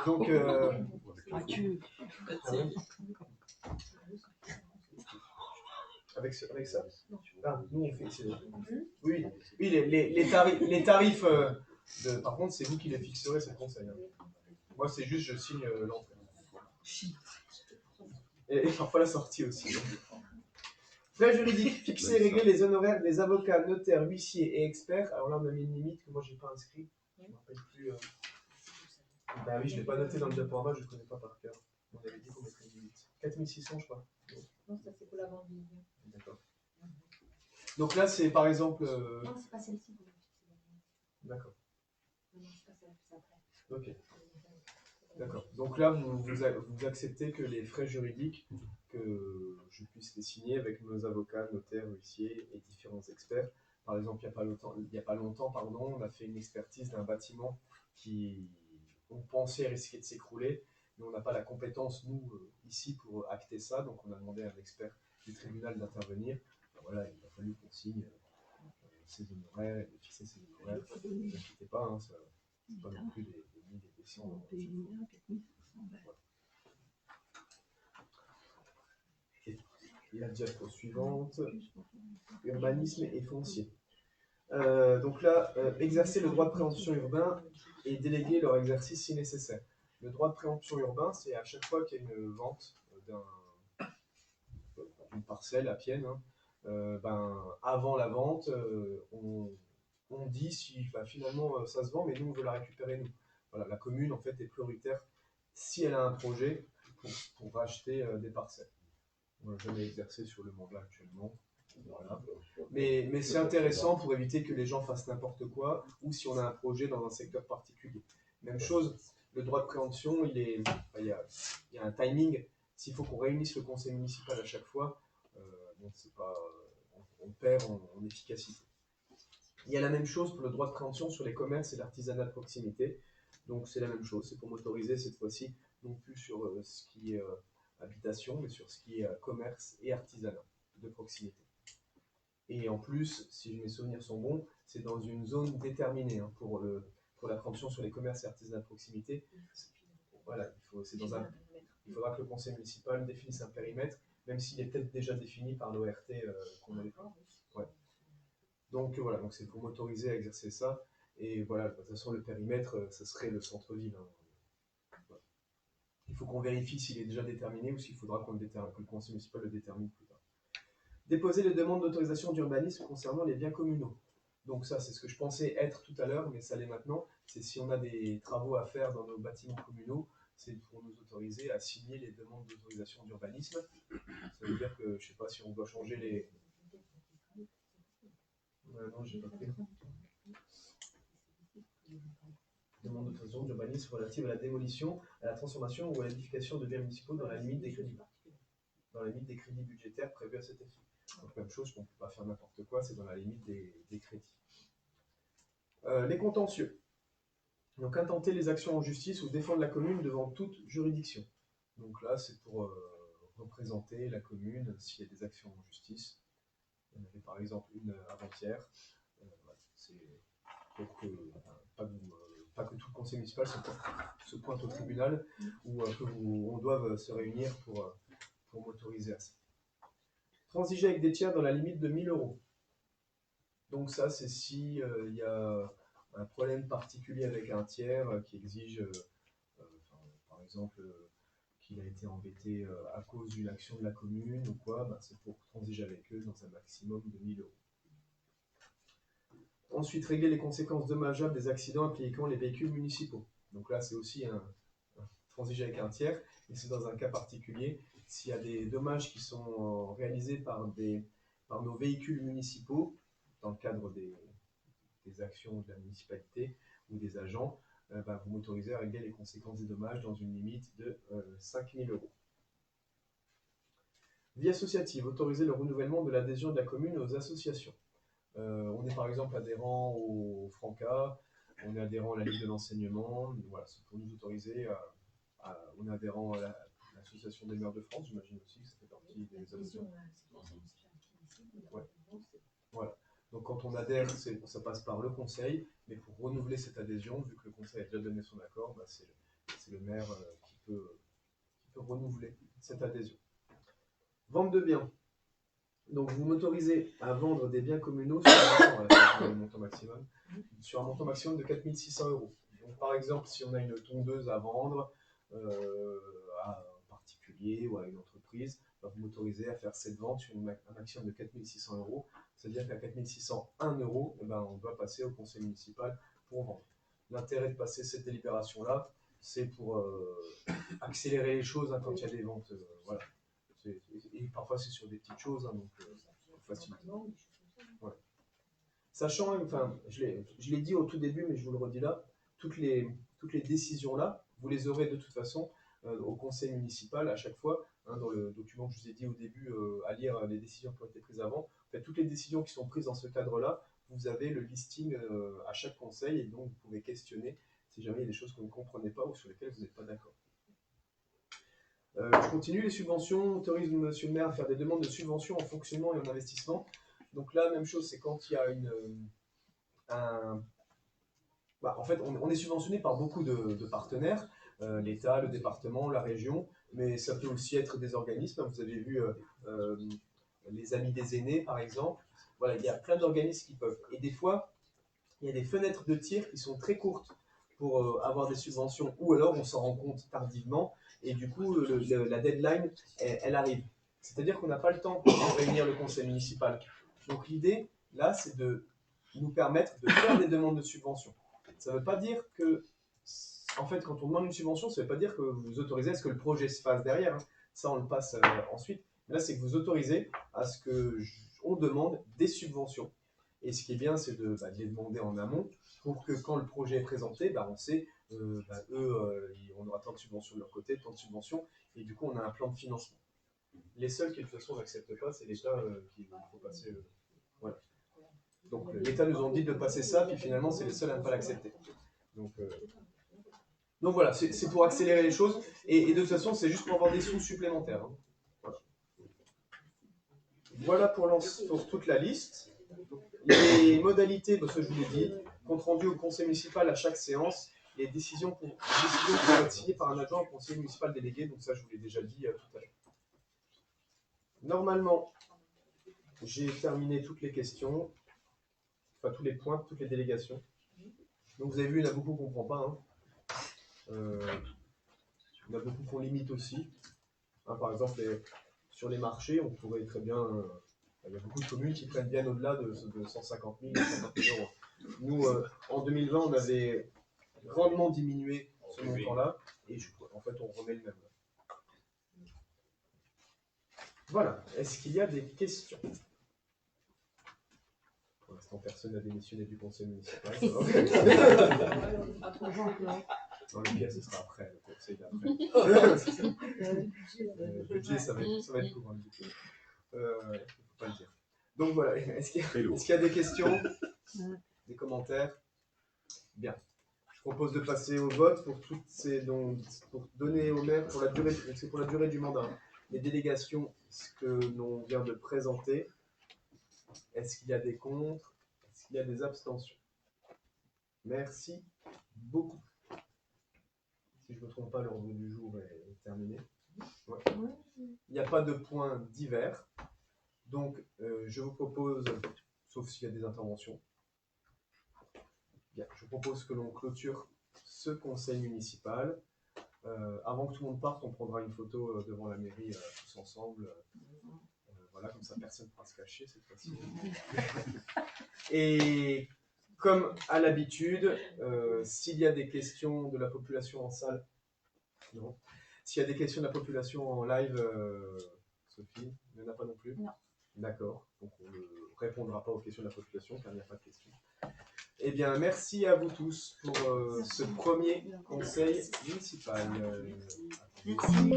Donc, avec ça. Nous, on fait. Oui, les tarifs. Par contre, c'est vous qui les fixerez, c'est le conseil. Hein. Moi, c'est juste, je signe l'entrée. Et parfois la sortie aussi. Frais juridiques, fixer et régler les honoraires des avocats, notaires, huissiers et experts. Alors là, on a mis une limite que moi, je n'ai pas inscrit. Je ne me rappelle plus. Oui, je ne l'ai pas noté dans le diaporama, je ne connais pas par cœur. On avait dit qu'on mettrait une limite. 4600, je crois. Non, ça c'est pour la vente. D'accord. Donc là, c'est par exemple... Non, c'est pas celle-ci. D'accord. Non, c'est pas celle-ci, c'est après. Ok. D'accord. Donc là, vous acceptez que les frais juridiques, que je puisse les signer avec nos avocats, notaires, huissiers et différents experts. Par exemple, il y a pas longtemps, on a fait une expertise d'un bâtiment qui, on pensait risquer de s'écrouler, mais on n'a pas la compétence, nous, ici, pour acter ça. Donc on a demandé à un expert du tribunal d'intervenir. Voilà, il a fallu qu'on signe ses honoraires et de fixer ses honoraires. Ne vous inquiétez pas, hein, ça c'est pas non plus des milliers et des cents euros. Et la diapo suivante, urbanisme et foncier. Donc là, exercer le droit de préemption urbain et déléguer leur exercice si nécessaire. Le droit de préemption urbain, c'est à chaque fois qu'il y a une vente d'une parcelle à Pienne, hein, avant la vente, on dit si finalement ça se vend, mais nous on veut la récupérer nous. Voilà, la commune en fait est prioritaire si elle a un projet pour racheter des parcelles. On n'a jamais exercé sur le mandat actuellement. Voilà. Mais c'est intéressant pour éviter que les gens fassent n'importe quoi ou si on a un projet dans un secteur particulier. Même chose, le droit de préemption, il y a un timing. S'il faut qu'on réunisse le conseil municipal à chaque fois, donc c'est pas, on perd en efficacité. Il y a la même chose pour le droit de préemption sur les commerces et l'artisanat de proximité. Donc c'est la même chose, c'est pour m'autoriser cette fois-ci, non plus sur ce qui est habitation, mais sur ce qui est commerce et artisanat de proximité. Et en plus, si mes souvenirs sont bons, c'est dans une zone déterminée hein, pour la préemption sur les commerces et artisanat de proximité. Voilà, il faudra que le conseil municipal définisse un périmètre, même s'il est peut-être déjà défini par l'ORT qu'on avait fait. Ouais. Donc voilà, donc c'est pour m'autoriser à exercer ça. Et voilà, de toute façon, le périmètre, ça serait le centre-ville. Hein. Voilà. Il faut qu'on vérifie s'il est déjà déterminé ou s'il faudra que le conseil municipal le détermine plus tard. Déposer les demandes d'autorisation d'urbanisme concernant les biens communaux. Donc ça, c'est ce que je pensais être tout à l'heure, mais ça l'est maintenant. C'est si on a des travaux à faire dans nos bâtiments communaux, c'est pour nous autoriser à signer les demandes d'autorisation d'urbanisme. Ça veut dire que, je sais pas, si on doit changer les... non, j'ai pas pris. Demande d'autorisation d'urbanisme relative à la démolition, à la transformation ou à l'édification de biens municipaux dans la limite des crédits. Dans la limite des crédits budgétaires prévus à cet effet. Donc même chose, on ne peut pas faire n'importe quoi, c'est dans la limite des crédits. Les contentieux. Donc intenter les actions en justice ou défendre la commune devant toute juridiction. Donc là, c'est pour représenter la commune s'il y a des actions en justice. Il y en avait par exemple une avant-hier. C'est pour que, pas que tout le conseil municipal se pointe au tribunal ou on doive se réunir pour m'autoriser à ça. Transiger avec des tiers dans la limite de 1 000 euros. Donc ça, c'est si il y a un problème particulier avec un tiers qui exige, par exemple, qu'il a été embêté à cause d'une action de la commune ou quoi, c'est pour transiger avec eux dans un maximum de 1 000 euros. Ensuite, régler les conséquences dommageables des accidents impliquant les véhicules municipaux. Donc là, c'est aussi un transiger avec un tiers, mais c'est dans un cas particulier. S'il y a des dommages qui sont réalisés par nos véhicules municipaux, dans le cadre des actions de la municipalité ou des agents, vous m'autorisez à régler les conséquences des dommages dans une limite de 5 000 euros. Vie associative, autoriser le renouvellement de l'adhésion de la commune aux associations. On est par exemple adhérent au Franca, on est adhérent à la Ligue de l'enseignement, voilà, c'est pour nous autoriser on est adhérent à l'Association des maires de France, j'imagine aussi que ça fait partie des associations. Ouais. Voilà. Donc quand on adhère, ça passe par le conseil, mais pour renouveler cette adhésion, vu que le conseil a déjà donné son accord, c'est le maire qui peut renouveler cette adhésion. Vente de biens. Donc vous m'autorisez à vendre des biens communaux sur un montant maximum, sur un montant maximum de 4 600 euros. Donc par exemple, si on a une tondeuse à vendre à un particulier ou à une entreprise, vous m'autorisez à faire cette vente sur un maximum de 4 600 euros. C'est-à-dire qu'à 4 601 euros, on doit passer au conseil municipal pour vendre. L'intérêt de passer cette délibération-là, c'est pour accélérer les choses quand il y a des ventes. Voilà. Et parfois c'est sur des petites choses, donc facile. Sachant, enfin, je l'ai dit au tout début, mais je vous le redis là, toutes les décisions-là, vous les aurez de toute façon au conseil municipal à chaque fois, hein, dans le document que je vous ai dit au début, à lire les décisions qui ont été prises avant. En fait, toutes les décisions qui sont prises dans ce cadre-là, vous avez le listing à chaque conseil, et donc vous pouvez questionner si jamais il y a des choses que vous ne comprenez pas ou sur lesquelles vous n'êtes pas d'accord. Je continue, les subventions autorisent monsieur le maire à faire des demandes de subventions en fonctionnement et en investissement. Donc là, même chose, c'est quand il y a en fait, on est subventionné par beaucoup de partenaires, l'État, le département, la région, mais ça peut aussi être des organismes. Vous avez vu les Amis des aînés, par exemple. Voilà, il y a plein d'organismes qui peuvent. Et des fois, il y a des fenêtres de tir qui sont très courtes pour avoir des subventions, ou alors on s'en rend compte tardivement, et du coup, la deadline, elle arrive. C'est-à-dire qu'on n'a pas le temps pour réunir le conseil municipal. Donc l'idée, là, c'est de nous permettre de faire des demandes de subventions. Ça ne veut pas dire que, en fait, quand on demande une subvention, ça ne veut pas dire que vous autorisez à ce que le projet se fasse derrière. Hein. Ça, on le passe ensuite. Là, c'est que vous autorisez à ce qu'on demande des subventions. Et ce qui est bien, c'est de les demander en amont pour que quand le projet est présenté, on sait, on aura tant de subventions de leur côté, tant de subventions, et du coup, on a un plan de financement. Les seuls qui, de toute façon, n'acceptent pas, c'est l'État qu'il faut passer. Voilà. Donc, l'État nous a dit de passer ça, puis finalement, c'est les seuls à ne pas l'accepter. Donc voilà, c'est pour accélérer les choses, et de toute façon, c'est juste pour avoir des sous supplémentaires. Hein. Voilà pour toute la liste. Les modalités, parce que je vous l'ai dit, compte rendu au conseil municipal à chaque séance, les décisions qui vont être signées par un adjoint au conseil municipal délégué, donc ça je vous l'ai déjà dit tout à l'heure. Normalement, j'ai terminé toutes les questions, enfin tous les points, toutes les délégations. Donc vous avez vu, il y en a beaucoup qu'on ne comprend pas. Hein. Il y en a beaucoup qu'on limite aussi. Hein, par exemple, sur les marchés, on pourrait très bien... il y a beaucoup de communes qui prennent bien au-delà de 150 000, 150 000 euros. Nous, en 2020, on avait grandement diminué ce montant-là, et en fait, on remet le même. Voilà. Est-ce qu'il y a des questions? Pour l'instant, personne n'a démissionné du conseil municipal. Non, le pire, ce sera après, le conseil d'après. Le budget, ça va être court. Il ne faut pas le dire. Donc voilà, est-ce qu'il y a des questions? Des commentaires? Bien. Je propose de passer au vote pour pour donner au maire, pour la durée du mandat, les délégations que l'on vient de présenter. Est-ce qu'il y a des contre? Est-ce qu'il y a des abstentions? Merci beaucoup. Si je ne me trompe pas, l'ordre du jour est terminé. Ouais. Il n'y a pas de points divers. Donc, je vous propose, sauf s'il y a des interventions, bien, je vous propose que l'on clôture ce conseil municipal. Avant que tout le monde parte, on prendra une photo devant la mairie tous ensemble. Voilà, comme ça, personne ne pourra se cacher cette fois-ci. Et comme à l'habitude, s'il y a des questions de la population en salle, non. S'il y a des questions de la population en live, Sophie, il n'y en a pas non plus? Non. D'accord, donc on ne répondra pas aux questions de la population car il n'y a pas de questions. Eh bien, merci à vous tous pour ce premier conseil municipal. Merci.